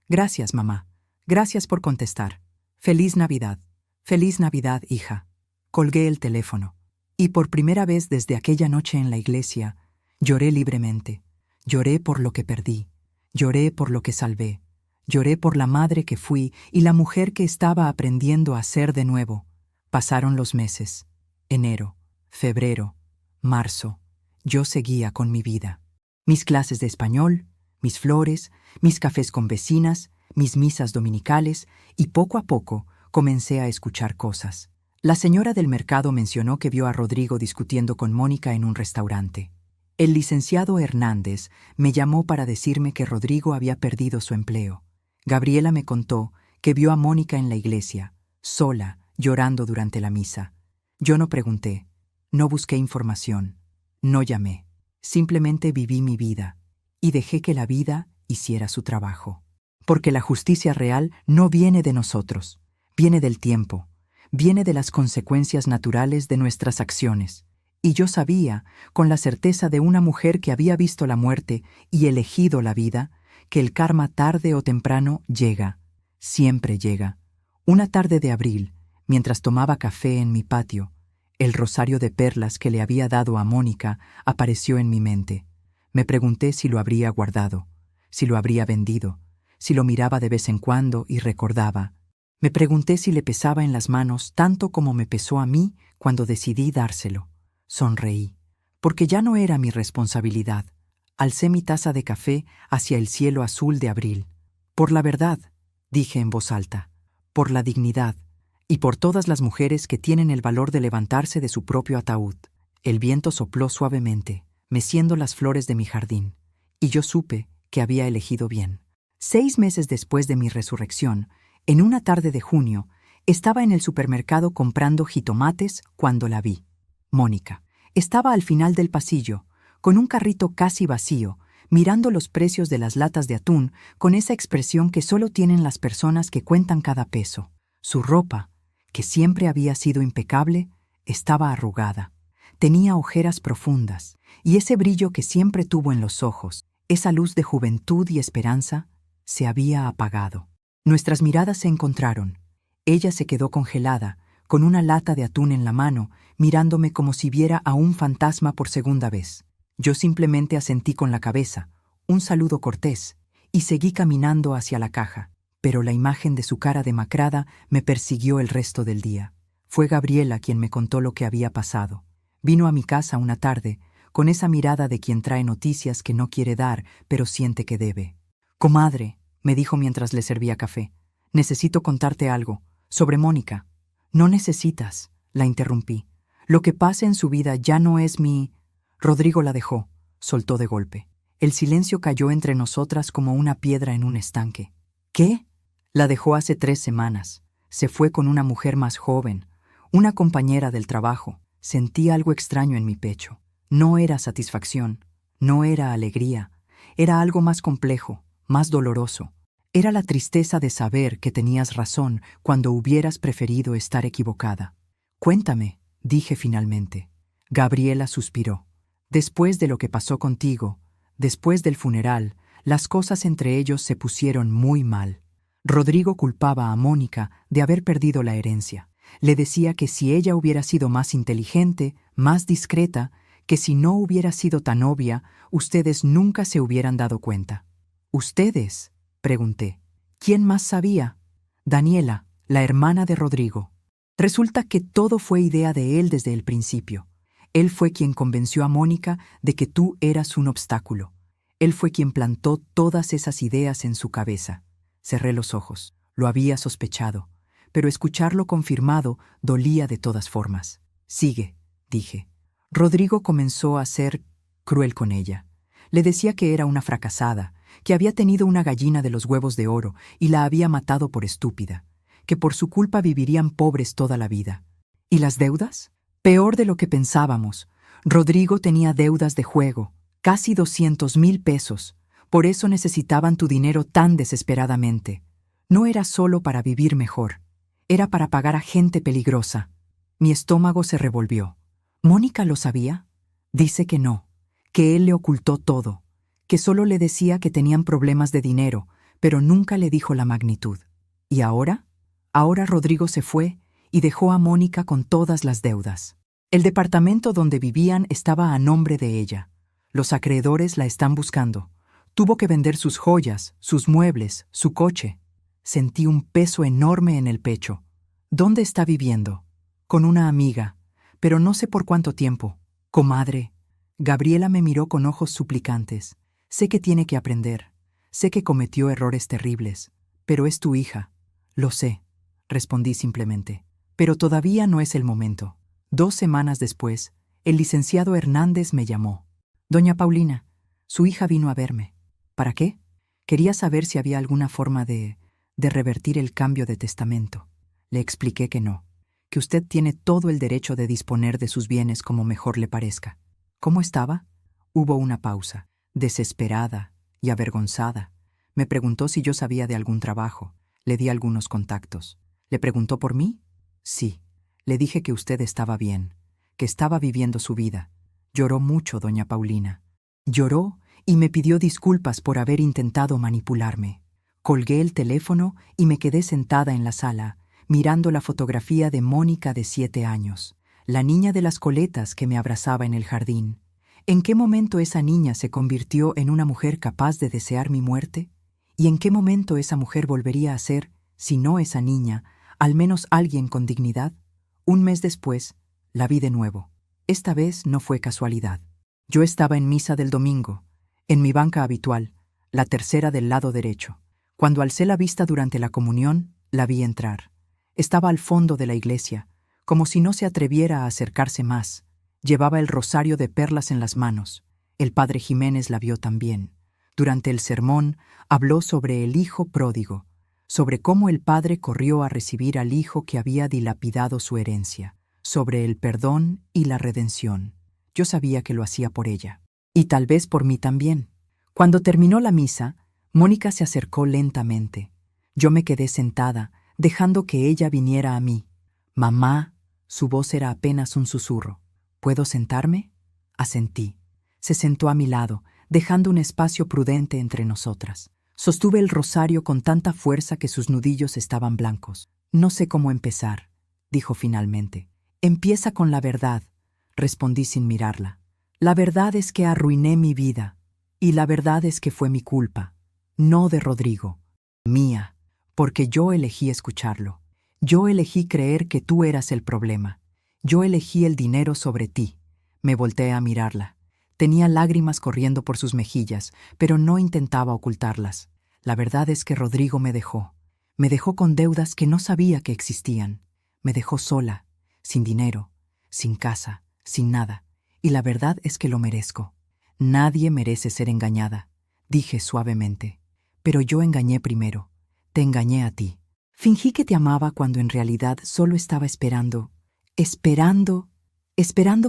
Gracias, mamá. Gracias por contestar. Feliz Navidad. Feliz Navidad, hija». Colgué el teléfono. Y por primera vez desde aquella noche en la iglesia, lloré libremente. Lloré por lo que perdí. Lloré por lo que salvé. Lloré por la madre que fui y la mujer que estaba aprendiendo a ser de nuevo. Pasaron los meses. Enero, febrero, marzo. Yo seguía con mi vida. Mis clases de español, mis flores, mis cafés con vecinas, mis misas dominicales, y poco a poco comencé a escuchar cosas. La señora del mercado mencionó que vio a Rodrigo discutiendo con Mónica en un restaurante. El licenciado Hernández me llamó para decirme que Rodrigo había perdido su empleo. Gabriela me contó que vio a Mónica en la iglesia, sola, llorando durante la misa. Yo no pregunté, no busqué información, no llamé. Simplemente viví mi vida y dejé que la vida hiciera su trabajo. Porque la justicia real no viene de nosotros, viene del tiempo, viene de las consecuencias naturales de nuestras acciones. Y yo sabía, con la certeza de una mujer que había visto la muerte y elegido la vida, que el karma tarde o temprano llega, siempre llega. Una tarde de abril, mientras tomaba café en mi patio, el rosario de perlas que le había dado a Mónica apareció en mi mente. Me pregunté si lo habría guardado, si lo habría vendido, si lo miraba de vez en cuando y recordaba. Me pregunté si le pesaba en las manos tanto como me pesó a mí cuando decidí dárselo. Sonreí, porque ya no era mi responsabilidad. Alcé mi taza de café hacia el cielo azul de abril. Por la verdad, dije en voz alta, por la dignidad, y por todas las mujeres que tienen el valor de levantarse de su propio ataúd. El viento sopló suavemente, meciendo las flores de mi jardín, y yo supe que había elegido bien. 6 meses después de mi resurrección, en una tarde de junio, estaba en el supermercado comprando jitomates cuando la vi. Mónica estaba al final del pasillo, con un carrito casi vacío, mirando los precios de las latas de atún con esa expresión que solo tienen las personas que cuentan cada peso. Su ropa, que siempre había sido impecable, estaba arrugada. Tenía ojeras profundas, y ese brillo que siempre tuvo en los ojos, esa luz de juventud y esperanza, se había apagado. Nuestras miradas se encontraron. Ella se quedó congelada, con una lata de atún en la mano, mirándome como si viera a un fantasma por segunda vez. Yo simplemente asentí con la cabeza, un saludo cortés, y seguí caminando hacia la caja. Pero la imagen de su cara demacrada me persiguió el resto del día. Fue Gabriela quien me contó lo que había pasado. Vino a mi casa una tarde, con esa mirada de quien trae noticias que no quiere dar, pero siente que debe. «Comadre», me dijo mientras le servía café, «necesito contarte algo, sobre Mónica». «No necesitas», la interrumpí. «Lo que pasa en su vida ya no es mi...» Rodrigo la dejó, soltó de golpe. El silencio cayó entre nosotras como una piedra en un estanque. «¿Qué?» La dejó hace 3 semanas. Se fue con una mujer más joven, una compañera del trabajo. Sentí algo extraño en mi pecho. No era satisfacción, no era alegría, era algo más complejo, más doloroso. Era la tristeza de saber que tenías razón cuando hubieras preferido estar equivocada. «Cuéntame», dije finalmente. Gabriela suspiró. «Después de lo que pasó contigo, después del funeral, las cosas entre ellos se pusieron muy mal. Rodrigo culpaba a Mónica de haber perdido la herencia. Le decía que si ella hubiera sido más inteligente, más discreta, que si no hubiera sido tan obvia, ustedes nunca se hubieran dado cuenta». «¿Ustedes?», pregunté. «¿Quién más sabía?» «Daniela, la hermana de Rodrigo. Resulta que todo fue idea de él desde el principio. Él fue quien convenció a Mónica de que tú eras un obstáculo. Él fue quien plantó todas esas ideas en su cabeza». Cerré los ojos. Lo había sospechado, pero escucharlo confirmado dolía de todas formas. «Sigue», dije. Rodrigo comenzó a ser cruel con ella. Le decía que era una fracasada, que había tenido una gallina de los huevos de oro y la había matado por estúpida, que por su culpa vivirían pobres toda la vida. ¿Y las deudas? Peor de lo que pensábamos. Rodrigo tenía deudas de juego, casi 200,000 pesos. Por eso necesitaban tu dinero tan desesperadamente. No era solo para vivir mejor, era para pagar a gente peligrosa. Mi estómago se revolvió. ¿Mónica lo sabía? Dice que no, que él le ocultó todo, que solo le decía que tenían problemas de dinero, pero nunca le dijo la magnitud. ¿Y ahora? Ahora Rodrigo se fue y dejó a Mónica con todas las deudas. El departamento donde vivían estaba a nombre de ella. Los acreedores la están buscando. Tuvo que vender sus joyas, sus muebles, su coche. Sentí un peso enorme en el pecho. ¿Dónde está viviendo? Con una amiga, pero no sé por cuánto tiempo. Comadre. Gabriela me miró con ojos suplicantes. Sé que tiene que aprender. Sé que cometió errores terribles, pero es tu hija. Lo sé, respondí simplemente. Pero todavía no es el momento. 2 semanas después, el licenciado Hernández me llamó. Doña Paulina, su hija vino a verme. ¿Para qué? Quería saber si había alguna forma de revertir el cambio de testamento. Le expliqué que no, que usted tiene todo el derecho de disponer de sus bienes como mejor le parezca. ¿Cómo estaba? Hubo una pausa, desesperada y avergonzada. Me preguntó si yo sabía de algún trabajo. Le di algunos contactos. ¿Le preguntó por mí? Sí. Le dije que usted estaba bien, que estaba viviendo su vida. Lloró mucho, doña Paulina. Lloró y me pidió disculpas por haber intentado manipularme. Colgué el teléfono y me quedé sentada en la sala, mirando la fotografía de Mónica de 7 años, la niña de las coletas que me abrazaba en el jardín. ¿En qué momento esa niña se convirtió en una mujer capaz de desear mi muerte? ¿Y en qué momento esa mujer volvería a ser, si no esa niña, al menos alguien con dignidad? Un mes después, la vi de nuevo. Esta vez no fue casualidad. Yo estaba en misa del domingo, en mi banca habitual, la tercera del lado derecho. Cuando alcé la vista durante la comunión, la vi entrar. Estaba al fondo de la iglesia, como si no se atreviera a acercarse más. Llevaba el rosario de perlas en las manos. El padre Jiménez la vio también. Durante el sermón, habló sobre el hijo pródigo, sobre cómo el padre corrió a recibir al hijo que había dilapidado su herencia, sobre el perdón y la redención. Yo sabía que lo hacía por ella. Y tal vez por mí también. Cuando terminó la misa, Mónica se acercó lentamente. Yo me quedé sentada, dejando que ella viniera a mí. «Mamá», su voz era apenas un susurro. «¿Puedo sentarme?» Asentí. Se sentó a mi lado, dejando un espacio prudente entre nosotras. Sostuve el rosario con tanta fuerza que sus nudillos estaban blancos. «No sé cómo empezar», dijo finalmente. «Empieza con la verdad», respondí sin mirarla. «La verdad es que arruiné mi vida, y la verdad es que fue mi culpa, no de Rodrigo, mía, porque yo elegí escucharlo. Yo elegí creer que tú eras el problema. Yo elegí el dinero sobre ti». Me volteé a mirarla. Tenía lágrimas corriendo por sus mejillas, pero no intentaba ocultarlas. La verdad es que Rodrigo me dejó. Me dejó con deudas que no sabía que existían. Me dejó sola, sin dinero, sin casa, sin nada. Y la verdad es que lo merezco. Nadie merece ser engañada, dije suavemente. Pero yo engañé primero. Te engañé a ti. Fingí que te amaba cuando en realidad solo estaba esperando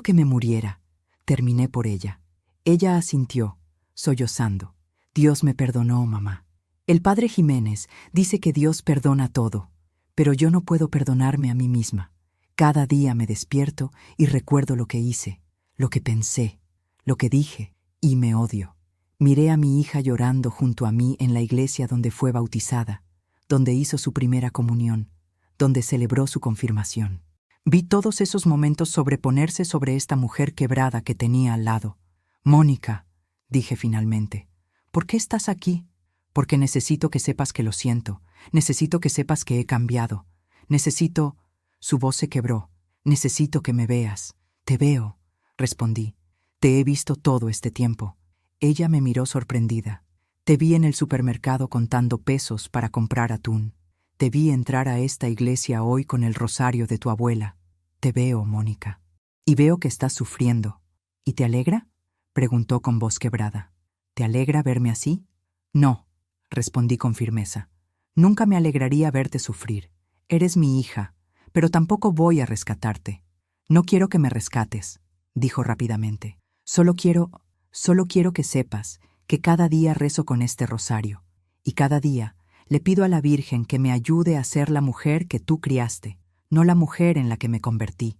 que me muriera. Terminé por ella. Ella asintió, sollozando. Dios me perdonó, mamá. El padre Jiménez dice que Dios perdona todo, pero yo no puedo perdonarme a mí misma. Cada día me despierto y recuerdo lo que hice, lo que pensé, lo que dije, y me odio. Miré a mi hija llorando junto a mí en la iglesia donde fue bautizada, donde hizo su primera comunión, donde celebró su confirmación. Vi todos esos momentos sobreponerse sobre esta mujer quebrada que tenía al lado. «Mónica», dije finalmente, «¿por qué estás aquí?» «Porque necesito que sepas que lo siento, necesito que sepas que he cambiado, necesito...» Su voz se quebró. «Necesito que me veas». «Te veo», respondí. «Te he visto todo este tiempo». Ella me miró sorprendida. «Te vi en el supermercado contando pesos para comprar atún. Te vi entrar a esta iglesia hoy con el rosario de tu abuela. Te veo, Mónica. Y veo que estás sufriendo. ¿Y te alegra?», preguntó con voz quebrada. «¿Te alegra verme así?» «No», respondí con firmeza. «Nunca me alegraría verte sufrir. Eres mi hija, pero tampoco voy a rescatarte. No quiero que me rescates», dijo rápidamente. Solo quiero que sepas que cada día rezo con este rosario, y cada día le pido a la Virgen que me ayude a ser la mujer que tú criaste, no la mujer en la que me convertí».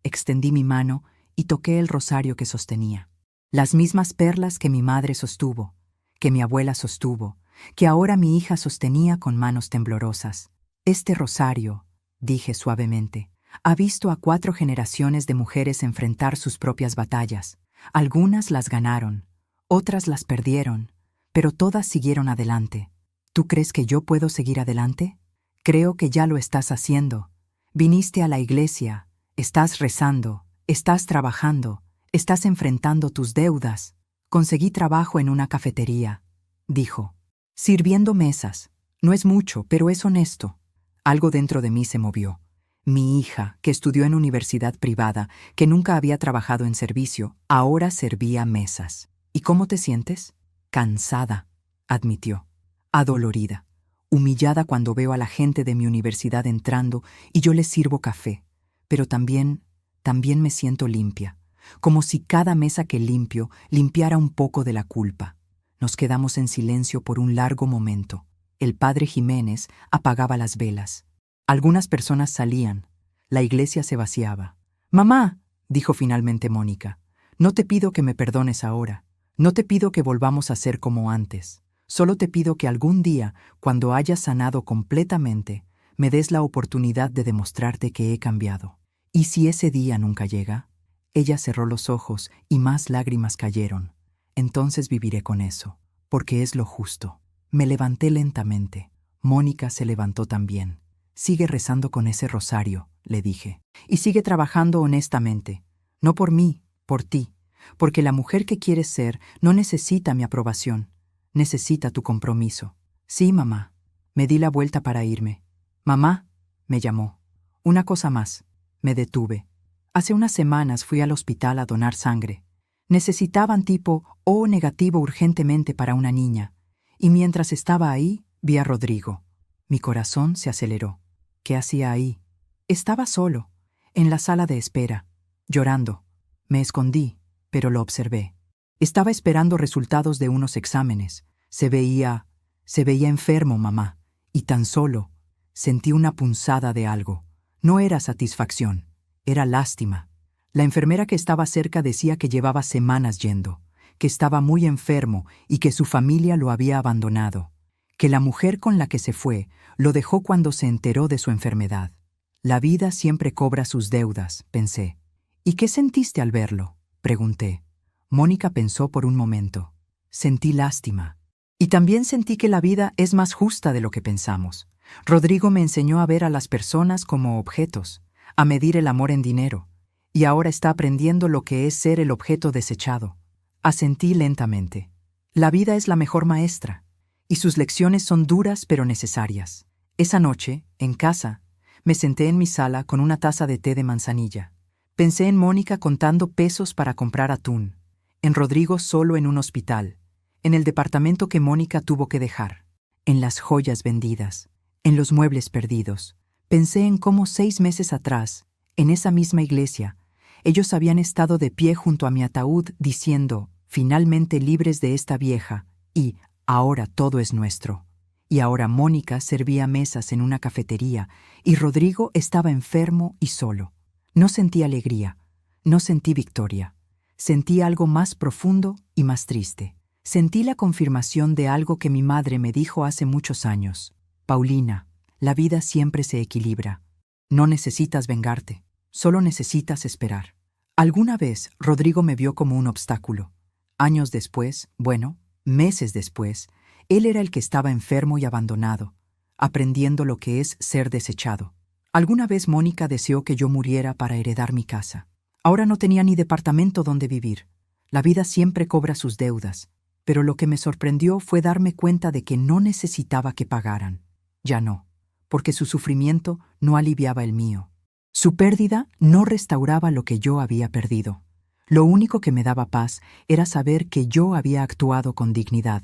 Extendí mi mano y toqué el rosario que sostenía. Las mismas perlas que mi madre sostuvo, que mi abuela sostuvo, que ahora mi hija sostenía con manos temblorosas. «Este rosario», dije suavemente, «ha visto a 4 generaciones de mujeres enfrentar sus propias batallas. Algunas las ganaron, otras las perdieron, pero todas siguieron adelante. ¿Tú crees que yo puedo seguir adelante? Creo que ya lo estás haciendo. Viniste a la iglesia, estás rezando, estás trabajando, estás enfrentando tus deudas». «Conseguí trabajo en una cafetería», dijo, «sirviendo mesas. No es mucho, pero es honesto». Algo dentro de mí se movió. Mi hija, que estudió en universidad privada, que nunca había trabajado en servicio, ahora servía mesas. ¿Y cómo te sientes? Cansada, admitió. Adolorida, humillada cuando veo a la gente de mi universidad entrando y yo les sirvo café. Pero también me siento limpia, como si cada mesa que limpio limpiara un poco de la culpa. Nos quedamos en silencio por un largo momento. El padre Jiménez apagaba las velas. Algunas personas salían. La iglesia se vaciaba. «Mamá», dijo finalmente Mónica, «no te pido que me perdones ahora. No te pido que volvamos a ser como antes. Solo te pido que algún día, cuando hayas sanado completamente, me des la oportunidad de demostrarte que he cambiado. ¿Y si ese día nunca llega?». Ella cerró los ojos y más lágrimas cayeron. «Entonces viviré con eso, porque es lo justo». Me levanté lentamente. Mónica se levantó también. «Sigue rezando con ese rosario», le dije, «y sigue trabajando honestamente. No por mí, por ti, porque la mujer que quieres ser no necesita mi aprobación, necesita tu compromiso». «Sí, mamá». Me di la vuelta para irme. «Mamá», me llamó. «Una cosa más». Me detuve. Hace unas semanas fui al hospital a donar sangre. Necesitaban tipo O negativo urgentemente para una niña. Y mientras estaba ahí, vi a Rodrigo. Mi corazón se aceleró. ¿Qué hacía ahí? Estaba solo, en la sala de espera, llorando. Me escondí, pero lo observé. Estaba esperando resultados de unos exámenes. Se veía enfermo, mamá. Y tan solo sentí una punzada de algo. No era satisfacción, era lástima. La enfermera que estaba cerca decía que llevaba semanas yendo, que estaba muy enfermo y que su familia lo había abandonado, que la mujer con la que se fue lo dejó cuando se enteró de su enfermedad. La vida siempre cobra sus deudas, pensé. ¿Y qué sentiste al verlo?, pregunté. Mónica pensó por un momento. Sentí lástima. Y también sentí que la vida es más justa de lo que pensamos. Rodrigo me enseñó a ver a las personas como objetos, a medir el amor en dinero, y ahora está aprendiendo lo que es ser el objeto desechado. Asentí lentamente. La vida es la mejor maestra, y sus lecciones son duras pero necesarias. Esa noche, en casa, me senté en mi sala con una taza de té de manzanilla. Pensé en Mónica contando pesos para comprar atún, en Rodrigo solo en un hospital, en el departamento que Mónica tuvo que dejar, en las joyas vendidas, en los muebles perdidos. Pensé en cómo 6 meses atrás, en esa misma iglesia, ellos habían estado de pie junto a mi ataúd diciendo, finalmente libres de esta vieja, y ahora todo es nuestro. Y ahora Mónica servía mesas en una cafetería, y Rodrigo estaba enfermo y solo. No sentí alegría, no sentí victoria. Sentí algo más profundo y más triste. Sentí la confirmación de algo que mi madre me dijo hace muchos años. Paulina, la vida siempre se equilibra. No necesitas vengarte, solo necesitas esperar. Alguna vez Rodrigo me vio como un obstáculo. Años después, meses después, él era el que estaba enfermo y abandonado, aprendiendo lo que es ser desechado. Alguna vez Mónica deseó que yo muriera para heredar mi casa. Ahora no tenía ni departamento donde vivir. La vida siempre cobra sus deudas, pero lo que me sorprendió fue darme cuenta de que no necesitaba que pagaran. Ya no, porque su sufrimiento no aliviaba el mío. Su pérdida no restauraba lo que yo había perdido. Lo único que me daba paz era saber que yo había actuado con dignidad,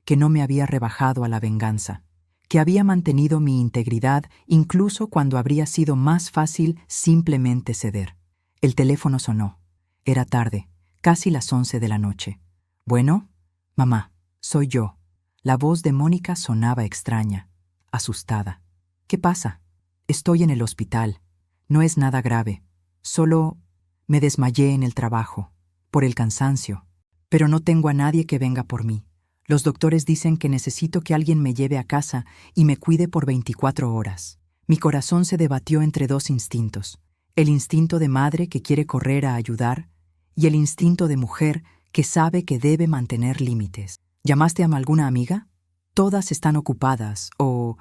que no me había rebajado a la venganza, que había mantenido mi integridad incluso cuando habría sido más fácil simplemente ceder. El teléfono sonó. Era tarde, casi las 11 de la noche. «Bueno, mamá, soy yo». La voz de Mónica sonaba extraña, asustada. «¿Qué pasa?» «Estoy en el hospital. No es nada grave. Solo me desmayé en el trabajo, por el cansancio. Pero no tengo a nadie que venga por mí. Los doctores dicen que necesito que alguien me lleve a casa y me cuide por 24 horas. Mi corazón se debatió entre 2 instintos. El instinto de madre que quiere correr a ayudar y el instinto de mujer que sabe que debe mantener límites. ¿Llamaste a alguna amiga? Todas están ocupadas o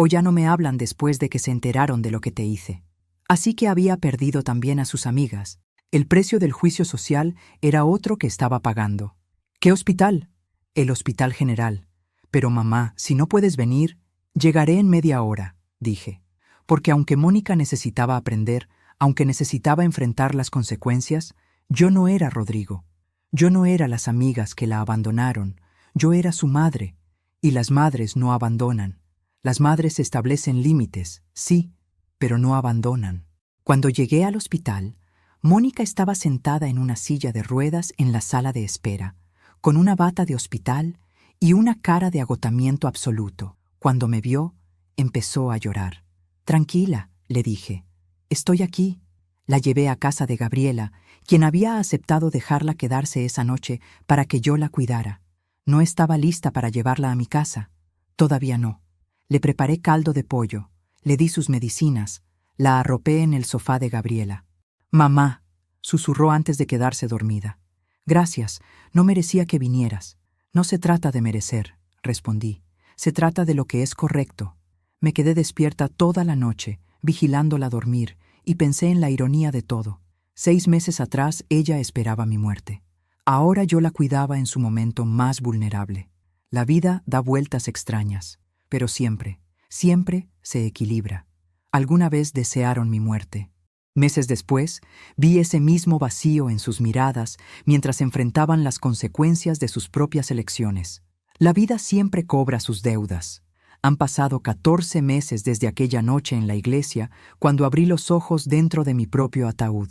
ya no me hablan después de que se enteraron de lo que te hice». Así que había perdido también a sus amigas. El precio del juicio social era otro que estaba pagando. «¿Qué hospital?» «El Hospital General». «Pero mamá, si no puedes venir...» «Llegaré en media hora», dije. porque aunque Mónica necesitaba aprender, aunque necesitaba enfrentar las consecuencias, yo no era Rodrigo. Yo no era las amigas que la abandonaron, yo era su madre, y las madres no abandonan. Las madres establecen límites, sí, pero no abandonan. Cuando llegué al hospital, Mónica estaba sentada en una silla de ruedas en la sala de espera, con una bata de hospital y una cara de agotamiento absoluto. Cuando me vio, empezó a llorar. «Tranquila», le dije, «estoy aquí». La llevé a casa de Gabriela, quien había aceptado dejarla quedarse esa noche para que yo la cuidara. No estaba lista para llevarla a mi casa. Todavía no. Le preparé caldo de pollo, le di sus medicinas, la arropé en el sofá de Gabriela. «Mamá», susurró antes de quedarse dormida. «Gracias, no merecía que vinieras». «No se trata de merecer», respondí. «Se trata de lo que es correcto». Me quedé despierta toda la noche, vigilándola dormir, y pensé en la ironía de todo. 6 meses atrás ella esperaba mi muerte. Ahora yo la cuidaba en su momento más vulnerable. La vida da vueltas extrañas, pero siempre, siempre se equilibra. Alguna vez desearon mi muerte. Meses después, vi ese mismo vacío en sus miradas mientras enfrentaban las consecuencias de sus propias elecciones. La vida siempre cobra sus deudas. Han pasado 14 meses desde aquella noche en la iglesia, cuando abrí los ojos dentro de mi propio ataúd.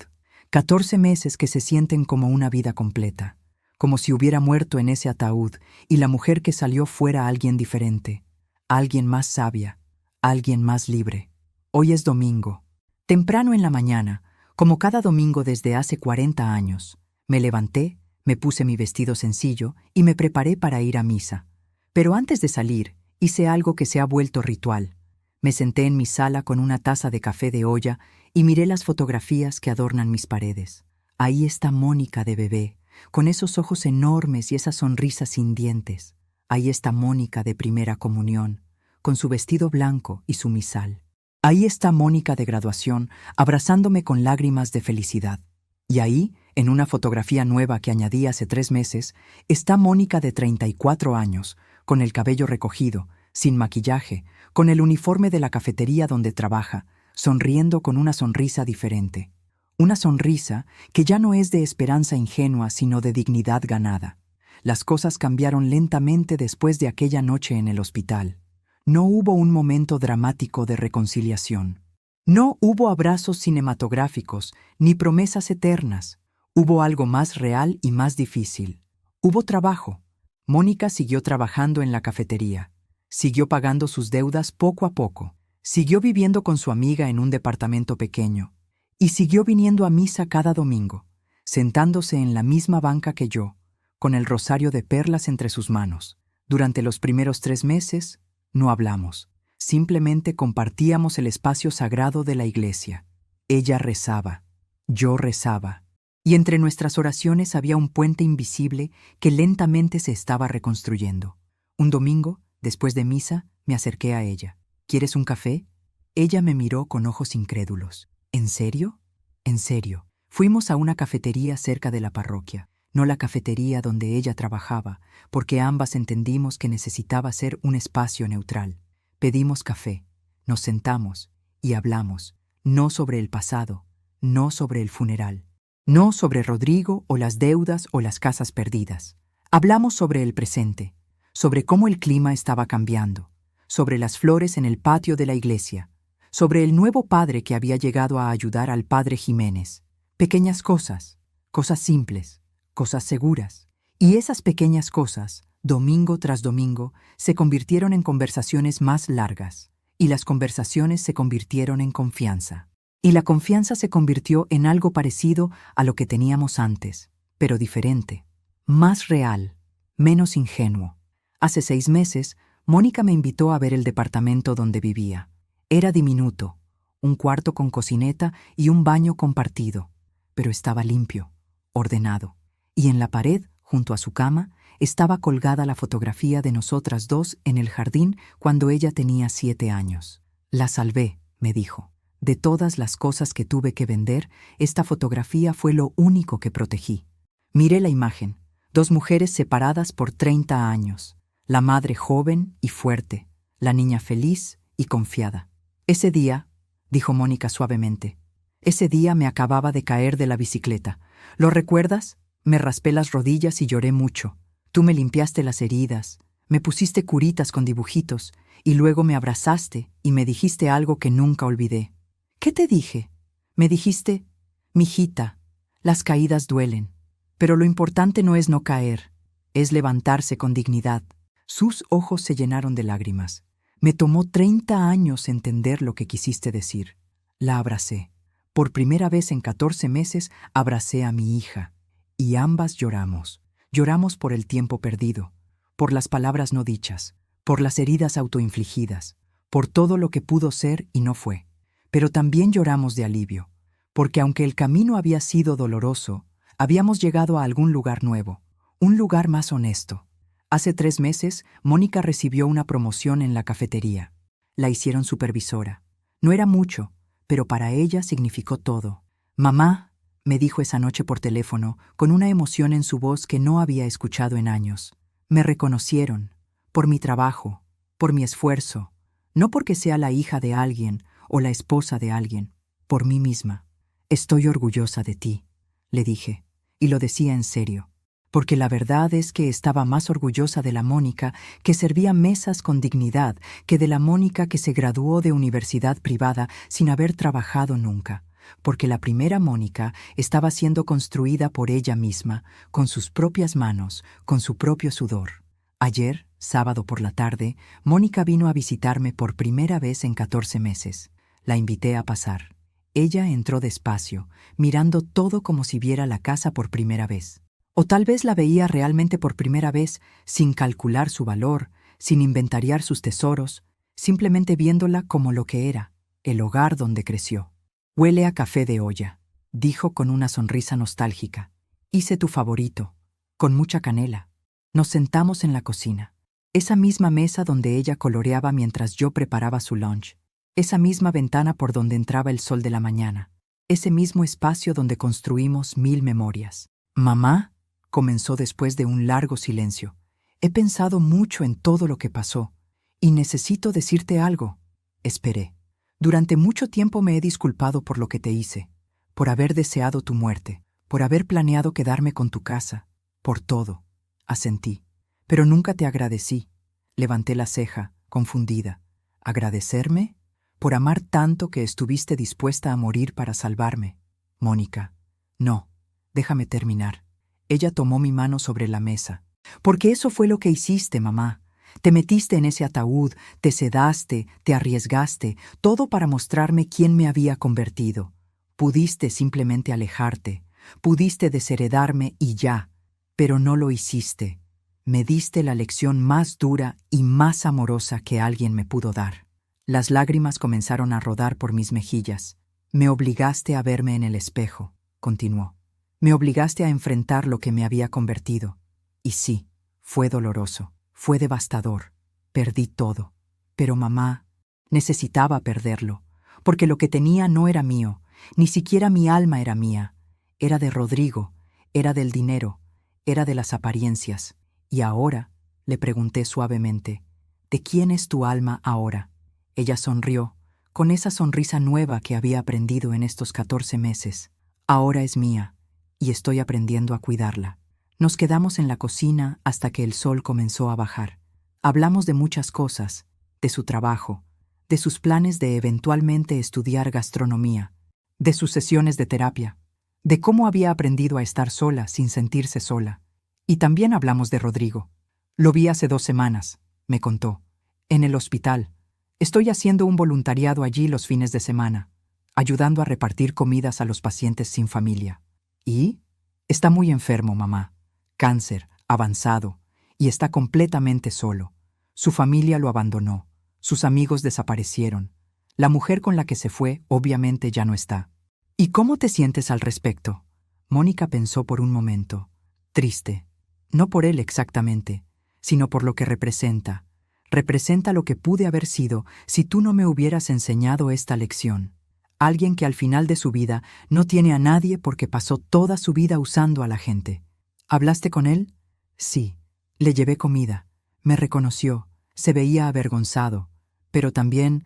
14 meses que se sienten como una vida completa, como si hubiera muerto en ese ataúd y la mujer que salió fuera alguien diferente, alguien más sabia, alguien más libre. Hoy es domingo. Temprano en la mañana, como cada domingo desde hace 40 años, me levanté, me puse mi vestido sencillo y me preparé para ir a misa. Pero antes de salir, hice algo que se ha vuelto ritual. Me senté en mi sala con una taza de café de olla y miré las fotografías que adornan mis paredes. Ahí está Mónica de bebé, con esos ojos enormes y esa sonrisa sin dientes. Ahí está Mónica de primera comunión, con su vestido blanco y su misal. Ahí está Mónica de graduación, abrazándome con lágrimas de felicidad. Y ahí, en una fotografía nueva que añadí hace 3 meses, está Mónica de 34 años, con el cabello recogido, sin maquillaje, con el uniforme de la cafetería donde trabaja, sonriendo con una sonrisa diferente. Una sonrisa que ya no es de esperanza ingenua, sino de dignidad ganada. Las cosas cambiaron lentamente después de aquella noche en el hospital. No hubo un momento dramático de reconciliación. No hubo abrazos cinematográficos, ni promesas eternas. Hubo algo más real y más difícil. Hubo trabajo. Mónica siguió trabajando en la cafetería. Siguió pagando sus deudas poco a poco. Siguió viviendo con su amiga en un departamento pequeño. Y siguió viniendo a misa cada domingo, sentándose en la misma banca que yo, con el rosario de perlas entre sus manos. Durante los primeros 3 meses, no hablamos. Simplemente compartíamos el espacio sagrado de la iglesia. Ella rezaba. Yo rezaba. Y entre nuestras oraciones había un puente invisible que lentamente se estaba reconstruyendo. Un domingo, después de misa, me acerqué a ella. ¿Quieres un café? Ella me miró con ojos incrédulos. ¿En serio? En serio. Fuimos a una cafetería cerca de la parroquia, no la cafetería donde ella trabajaba, porque ambas entendimos que necesitaba ser un espacio neutral. Pedimos café, nos sentamos y hablamos, no sobre el pasado, no sobre el funeral. No sobre Rodrigo o las deudas o las casas perdidas. Hablamos sobre el presente, sobre cómo el clima estaba cambiando, sobre las flores en el patio de la iglesia, sobre el nuevo padre que había llegado a ayudar al padre Jiménez. Pequeñas cosas, cosas simples, cosas seguras. Y esas pequeñas cosas, domingo tras domingo, se convirtieron en conversaciones más largas, y las conversaciones se convirtieron en confianza. Y la confianza se convirtió en algo parecido a lo que teníamos antes, pero diferente, más real, menos ingenuo. Hace 6 meses, Mónica me invitó a ver el departamento donde vivía. Era diminuto, un cuarto con cocineta y un baño compartido, pero estaba limpio, ordenado. Y en la pared, junto a su cama, estaba colgada la fotografía de nosotras dos en el jardín cuando ella tenía 7 años. «La salvé», me dijo. «De todas las cosas que tuve que vender, esta fotografía fue lo único que protegí». Miré la imagen, 2 mujeres separadas por 30 años, la madre joven y fuerte, la niña feliz y confiada. Ese día, dijo Mónica suavemente. Ese día me acababa de caer de la bicicleta. ¿Lo recuerdas? Me raspé las rodillas y lloré mucho. Tú me limpiaste las heridas, me pusiste curitas con dibujitos, y luego me abrazaste y me dijiste algo que nunca olvidé. ¿Qué te dije? Me dijiste, mijita, las caídas duelen, pero lo importante no es no caer, es levantarse con dignidad. Sus ojos se llenaron de lágrimas. Me tomó 30 años entender lo que quisiste decir. La abracé. Por primera vez en 14 meses abracé a mi hija, y ambas lloramos. Lloramos por el tiempo perdido, por las palabras no dichas, por las heridas autoinfligidas, por todo lo que pudo ser y no fue. Pero también lloramos de alivio, porque aunque el camino había sido doloroso, habíamos llegado a algún lugar nuevo, un lugar más honesto. Hace 3 meses, Mónica recibió una promoción en la cafetería. La hicieron supervisora. No era mucho, pero para ella significó todo. Mamá, me dijo esa noche por teléfono, con una emoción en su voz que no había escuchado en años. Me reconocieron, por mi trabajo, por mi esfuerzo, no porque sea la hija de alguien o la esposa de alguien, por mí misma. Estoy orgullosa de ti, le dije, y lo decía en serio, porque la verdad es que estaba más orgullosa de la Mónica que servía mesas con dignidad que de la Mónica que se graduó de universidad privada sin haber trabajado nunca, porque la primera Mónica estaba siendo construida por ella misma, con sus propias manos, con su propio sudor. Ayer, sábado por la tarde, Mónica vino a visitarme por primera vez en 14 meses. La invité a pasar. Ella entró despacio, mirando todo como si viera la casa por primera vez. O tal vez la veía realmente por primera vez, sin calcular su valor, sin inventariar sus tesoros, simplemente viéndola como lo que era, el hogar donde creció. Huele a café de olla, dijo con una sonrisa nostálgica. Hice tu favorito, con mucha canela. Nos sentamos en la cocina, esa misma mesa donde ella coloreaba mientras yo preparaba su lunch, esa misma ventana por donde entraba el sol de la mañana, ese mismo espacio donde construimos 1000 memorias. Mamá, comenzó después de un largo silencio, he pensado mucho en todo lo que pasó, y necesito decirte algo. Esperé. Durante mucho tiempo me he disculpado por lo que te hice, por haber deseado tu muerte, por haber planeado quedarme con tu casa, por todo. Asentí. Pero nunca te agradecí. Levanté la ceja, confundida. ¿Agradecerme? Por amar tanto que estuviste dispuesta a morir para salvarme. Mónica. No, déjame terminar. Ella tomó mi mano sobre la mesa. Porque eso fue lo que hiciste, mamá. Te metiste en ese ataúd, te sedaste, te arriesgaste, todo para mostrarme quién me había convertido. Pudiste simplemente alejarte, pudiste desheredarme y ya, pero no lo hiciste. Me diste la lección más dura y más amorosa que alguien me pudo dar. Las lágrimas comenzaron a rodar por mis mejillas. Me obligaste a verme en el espejo, continuó. Me obligaste a enfrentar lo que me había convertido. Y sí, fue doloroso, fue devastador. Perdí todo. Pero mamá, necesitaba perderlo, porque lo que tenía no era mío, ni siquiera mi alma era mía. Era de Rodrigo, era del dinero, era de las apariencias. Y ahora, le pregunté suavemente, ¿de quién es tu alma ahora? Ella sonrió, con esa sonrisa nueva que había aprendido en estos 14 meses. Ahora es mía, y estoy aprendiendo a cuidarla. Nos quedamos en la cocina hasta que el sol comenzó a bajar. Hablamos de muchas cosas, de su trabajo, de sus planes de eventualmente estudiar gastronomía, de sus sesiones de terapia, de cómo había aprendido a estar sola sin sentirse sola. Y también hablamos de Rodrigo. Lo vi hace 2 semanas, me contó, en el hospital. Estoy haciendo un voluntariado allí los fines de semana, ayudando a repartir comidas a los pacientes sin familia. ¿Y? Está muy enfermo, mamá. Cáncer, avanzado, y está completamente solo. Su familia lo abandonó, sus amigos desaparecieron. La mujer con la que se fue, obviamente, ya no está. ¿Y cómo te sientes al respecto? Mónica pensó por un momento. Triste. No por él exactamente, sino por lo que representa. Representa lo que pude haber sido si tú no me hubieras enseñado esta lección. Alguien que al final de su vida no tiene a nadie porque pasó toda su vida usando a la gente. ¿Hablaste con él? Sí. Le llevé comida. Me reconoció. Se veía avergonzado. Pero también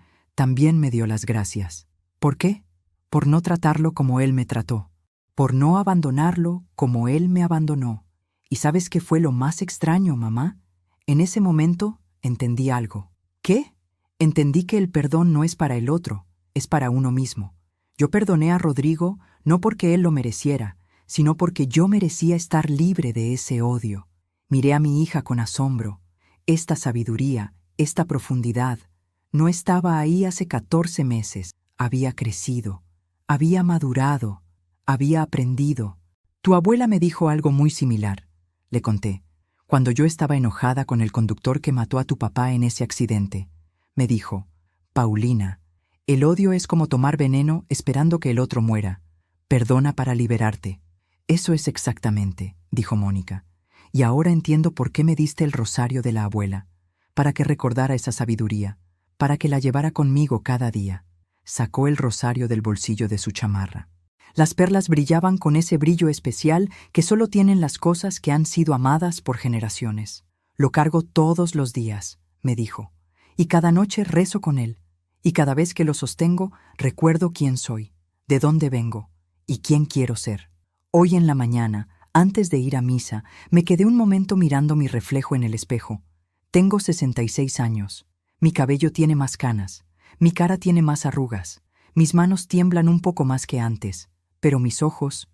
me dio las gracias. ¿Por qué? Por no tratarlo como él me trató, por no abandonarlo como él me abandonó. ¿Y sabes qué fue lo más extraño, mamá? En ese momento entendí algo. ¿Qué? Entendí que el perdón no es para el otro, es para uno mismo. Yo perdoné a Rodrigo no porque él lo mereciera, sino porque yo merecía estar libre de ese odio. Miré a mi hija con asombro. Esta sabiduría, esta profundidad, no estaba ahí hace 14 meses. Había crecido, había madurado, había aprendido. Tu abuela me dijo algo muy similar, le conté, cuando yo estaba enojada con el conductor que mató a tu papá en ese accidente. Me dijo, Paulina, el odio es como tomar veneno esperando que el otro muera. Perdona para liberarte. Eso es exactamente, dijo Mónica. Y ahora entiendo por qué me diste el rosario de la abuela, para que recordara esa sabiduría, para que la llevara conmigo cada día. Sacó el rosario del bolsillo de su chamarra. Las perlas brillaban con ese brillo especial que solo tienen las cosas que han sido amadas por generaciones. Lo cargo todos los días, me dijo, y cada noche rezo con él, y cada vez que lo sostengo recuerdo quién soy, de dónde vengo y quién quiero ser. Hoy en la mañana, antes de ir a misa, me quedé un momento mirando mi reflejo en el espejo. Tengo 66 años. Mi cabello tiene más canas. Mi cara tiene más arrugas. Mis manos tiemblan un poco más que antes. Pero mis ojos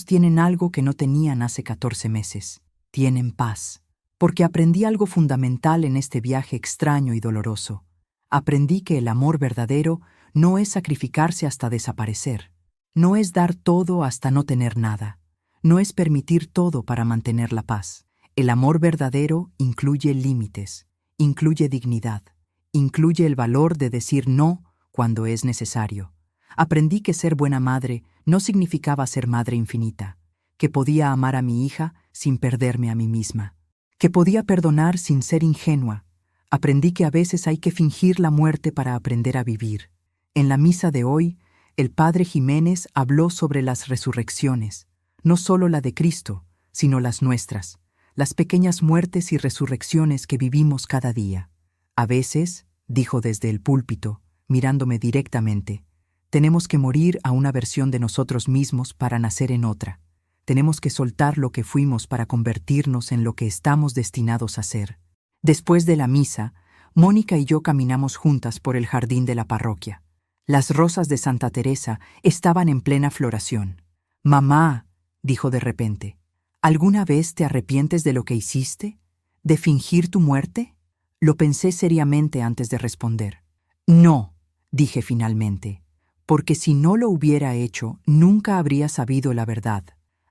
tienen algo que no tenían hace 14 meses. Tienen paz. Porque aprendí algo fundamental en este viaje extraño y doloroso. Aprendí que el amor verdadero no es sacrificarse hasta desaparecer. No es dar todo hasta no tener nada. No es permitir todo para mantener la paz. El amor verdadero incluye límites, incluye dignidad, incluye el valor de decir no cuando es necesario. Aprendí que ser buena madre no significaba ser madre infinita, que podía amar a mi hija sin perderme a mí misma, que podía perdonar sin ser ingenua. Aprendí que a veces hay que fingir la muerte para aprender a vivir. En la misa de hoy, el padre Jiménez habló sobre las resurrecciones, no solo la de Cristo, sino las nuestras, las pequeñas muertes y resurrecciones que vivimos cada día. A veces, dijo desde el púlpito, mirándome directamente, tenemos que morir a una versión de nosotros mismos para nacer en otra. Tenemos que soltar lo que fuimos para convertirnos en lo que estamos destinados a ser. Después de la misa, Mónica y yo caminamos juntas por el jardín de la parroquia. Las rosas de Santa Teresa estaban en plena floración. «Mamá», dijo de repente, ¿alguna vez te arrepientes de lo que hiciste? ¿De fingir tu muerte? Lo pensé seriamente antes de responder. No, dije finalmente, porque si no lo hubiera hecho, nunca habría sabido la verdad.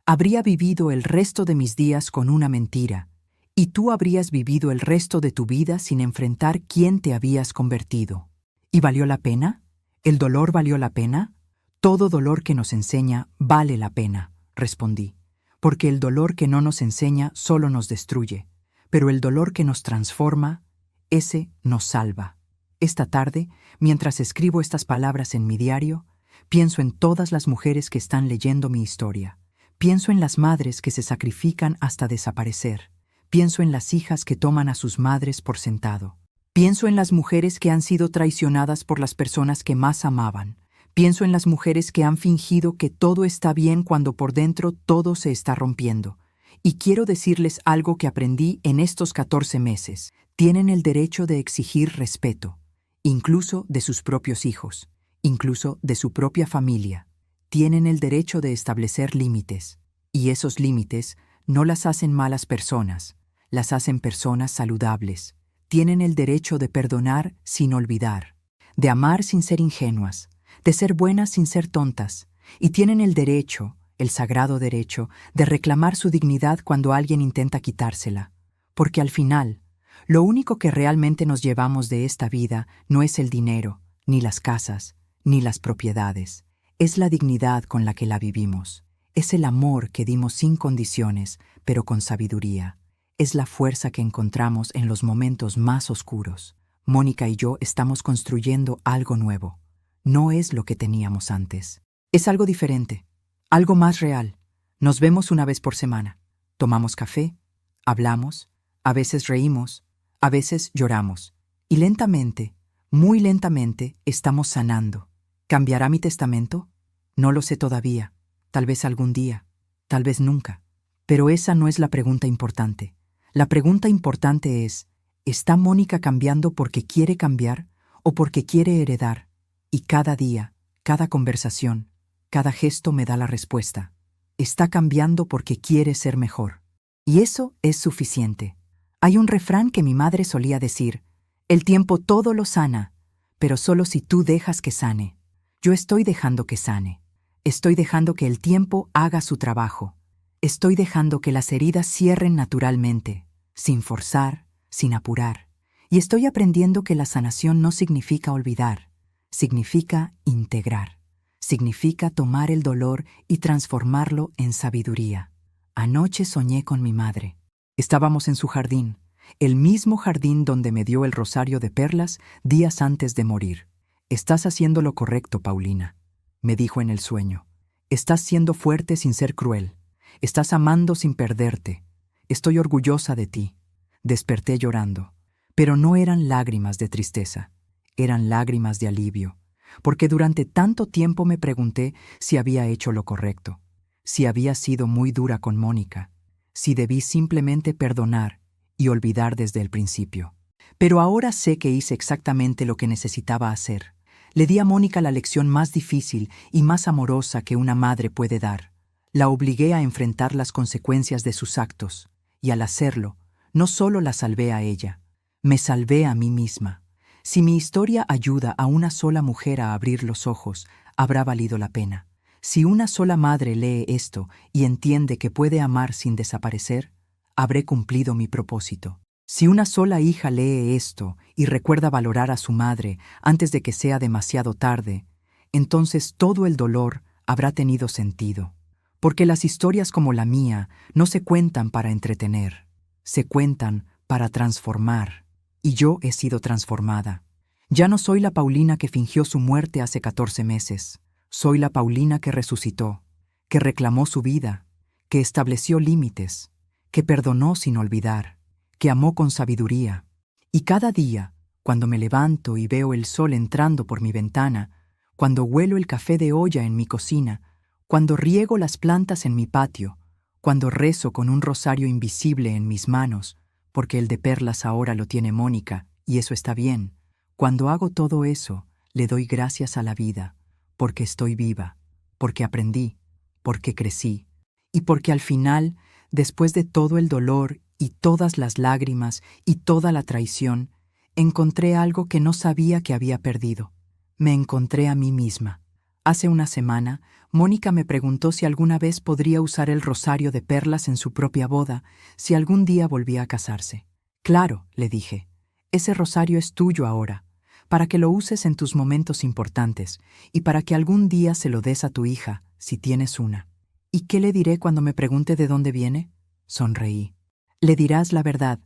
Habría vivido el resto de mis días con una mentira, y tú habrías vivido el resto de tu vida sin enfrentar quién te habías convertido. ¿Y valió la pena? ¿El dolor valió la pena? Todo dolor que nos enseña vale la pena, respondí, porque el dolor que no nos enseña solo nos destruye, pero el dolor que nos transforma, ese nos salva. Esta tarde, mientras escribo estas palabras en mi diario, pienso en todas las mujeres que están leyendo mi historia. Pienso en las madres que se sacrifican hasta desaparecer. Pienso en las hijas que toman a sus madres por sentado. Pienso en las mujeres que han sido traicionadas por las personas que más amaban. Pienso en las mujeres que han fingido que todo está bien cuando por dentro todo se está rompiendo. Y quiero decirles algo que aprendí en estos 14 meses. Tienen el derecho de exigir respeto, incluso de sus propios hijos, incluso de su propia familia. Tienen el derecho de establecer límites. Y esos límites no las hacen malas personas, las hacen personas saludables. Tienen el derecho de perdonar sin olvidar, de amar sin ser ingenuas, de ser buenas sin ser tontas, y tienen el derecho, el sagrado derecho, de reclamar su dignidad cuando alguien intenta quitársela, porque al final, lo único que realmente nos llevamos de esta vida no es el dinero, ni las casas, ni las propiedades, es la dignidad con la que la vivimos, es el amor que dimos sin condiciones, pero con sabiduría. Es la fuerza que encontramos en los momentos más oscuros. Mónica y yo estamos construyendo algo nuevo. No es lo que teníamos antes. Es algo diferente, algo más real. Nos vemos una vez por semana. Tomamos café, hablamos, a veces reímos, a veces lloramos. Y lentamente, muy lentamente, estamos sanando. ¿Cambiará mi testamento? No lo sé todavía. Tal vez algún día. Tal vez nunca. Pero esa no es la pregunta importante. La pregunta importante es, ¿está Mónica cambiando porque quiere cambiar o porque quiere heredar? Y cada día, cada conversación, cada gesto me da la respuesta. Está cambiando porque quiere ser mejor. Y eso es suficiente. Hay un refrán que mi madre solía decir: el tiempo todo lo sana, pero solo si tú dejas que sane. Yo estoy dejando que sane. Estoy dejando que el tiempo haga su trabajo. Estoy dejando que las heridas cierren naturalmente, sin forzar, sin apurar. Y estoy aprendiendo que la sanación no significa olvidar, significa integrar. Significa tomar el dolor y transformarlo en sabiduría. Anoche soñé con mi madre. Estábamos en su jardín, el mismo jardín donde me dio el rosario de perlas días antes de morir. Estás haciendo lo correcto, Paulina, me dijo en el sueño. Estás siendo fuerte sin ser cruel. Estás amando sin perderte. Estoy orgullosa de ti. Desperté llorando, pero no eran lágrimas de tristeza, eran lágrimas de alivio, porque durante tanto tiempo me pregunté si había hecho lo correcto, si había sido muy dura con Mónica, si debí simplemente perdonar y olvidar desde el principio. Pero ahora sé que hice exactamente lo que necesitaba hacer. Le di a Mónica la lección más difícil y más amorosa que una madre puede dar. La obligué a enfrentar las consecuencias de sus actos, y al hacerlo, no solo la salvé a ella, me salvé a mí misma. Si mi historia ayuda a una sola mujer a abrir los ojos, habrá valido la pena. Si una sola madre lee esto y entiende que puede amar sin desaparecer, habré cumplido mi propósito. Si una sola hija lee esto y recuerda valorar a su madre antes de que sea demasiado tarde, entonces todo el dolor habrá tenido sentido. Porque las historias como la mía no se cuentan para entretener, se cuentan para transformar. Y yo he sido transformada. Ya no soy la Paulina que fingió su muerte hace 14 meses. Soy la Paulina que resucitó, que reclamó su vida, que estableció límites, que perdonó sin olvidar, que amó con sabiduría. Y cada día, cuando me levanto y veo el sol entrando por mi ventana, cuando huelo el café de olla en mi cocina, cuando riego las plantas en mi patio, cuando rezo con un rosario invisible en mis manos, porque el de perlas ahora lo tiene Mónica, y eso está bien. Cuando hago todo eso, le doy gracias a la vida, porque estoy viva, porque aprendí, porque crecí, y porque al final, después de todo el dolor y todas las lágrimas y toda la traición, encontré algo que no sabía que había perdido. Me encontré a mí misma. Hace una semana, Mónica me preguntó si alguna vez podría usar el rosario de perlas en su propia boda, si algún día volvía a casarse. Claro, le dije, ese rosario es tuyo ahora, para que lo uses en tus momentos importantes y para que algún día se lo des a tu hija, si tienes una. ¿Y qué le diré cuando me pregunte de dónde viene? Sonreí. Le dirás la verdad.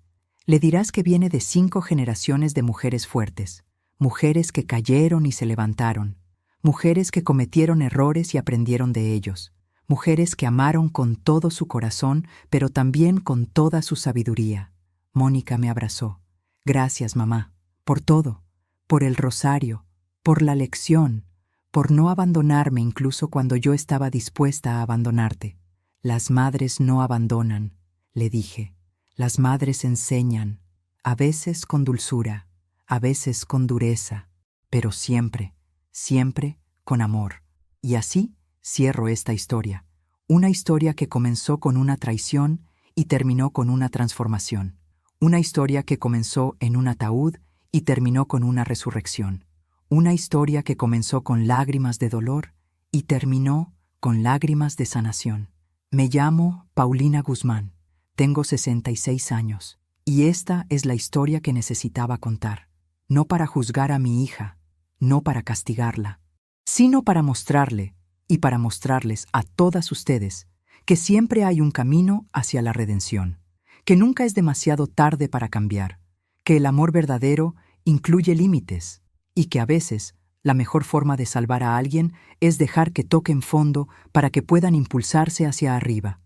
Le dirás que viene de 5 generaciones de mujeres fuertes, mujeres que cayeron y se levantaron, mujeres que cometieron errores y aprendieron de ellos, mujeres que amaron con todo su corazón, pero también con toda su sabiduría. Mónica me abrazó. Gracias, mamá, por todo, por el rosario, por la lección, por no abandonarme incluso cuando yo estaba dispuesta a abandonarte. Las madres no abandonan, le dije. Las madres enseñan, a veces con dulzura, a veces con dureza, pero siempre, siempre con amor. Y así cierro esta historia. Una historia que comenzó con una traición y terminó con una transformación. Una historia que comenzó en un ataúd y terminó con una resurrección. Una historia que comenzó con lágrimas de dolor y terminó con lágrimas de sanación. Me llamo Paulina Guzmán. Tengo 66 años, y esta es la historia que necesitaba contar. No para juzgar a mi hija, no para castigarla, sino para mostrarle y para mostrarles a todas ustedes que siempre hay un camino hacia la redención, que nunca es demasiado tarde para cambiar, que el amor verdadero incluye límites y que a veces la mejor forma de salvar a alguien es dejar que toquen fondo para que puedan impulsarse hacia arriba.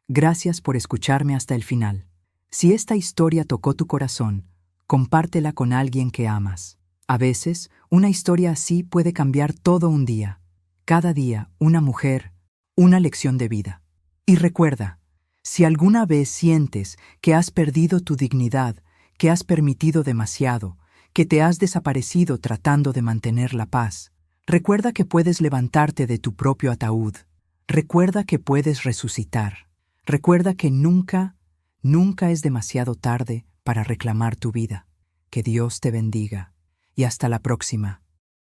Gracias por escucharme hasta el final. Si esta historia tocó tu corazón, compártela con alguien que amas. A veces, una historia así puede cambiar todo un día. Cada día, una mujer, una lección de vida. Y recuerda, si alguna vez sientes que has perdido tu dignidad, que has permitido demasiado, que te has desaparecido tratando de mantener la paz, recuerda que puedes levantarte de tu propio ataúd. Recuerda que puedes resucitar. Recuerda que nunca, nunca es demasiado tarde para reclamar tu vida. Que Dios te bendiga. Y hasta la próxima.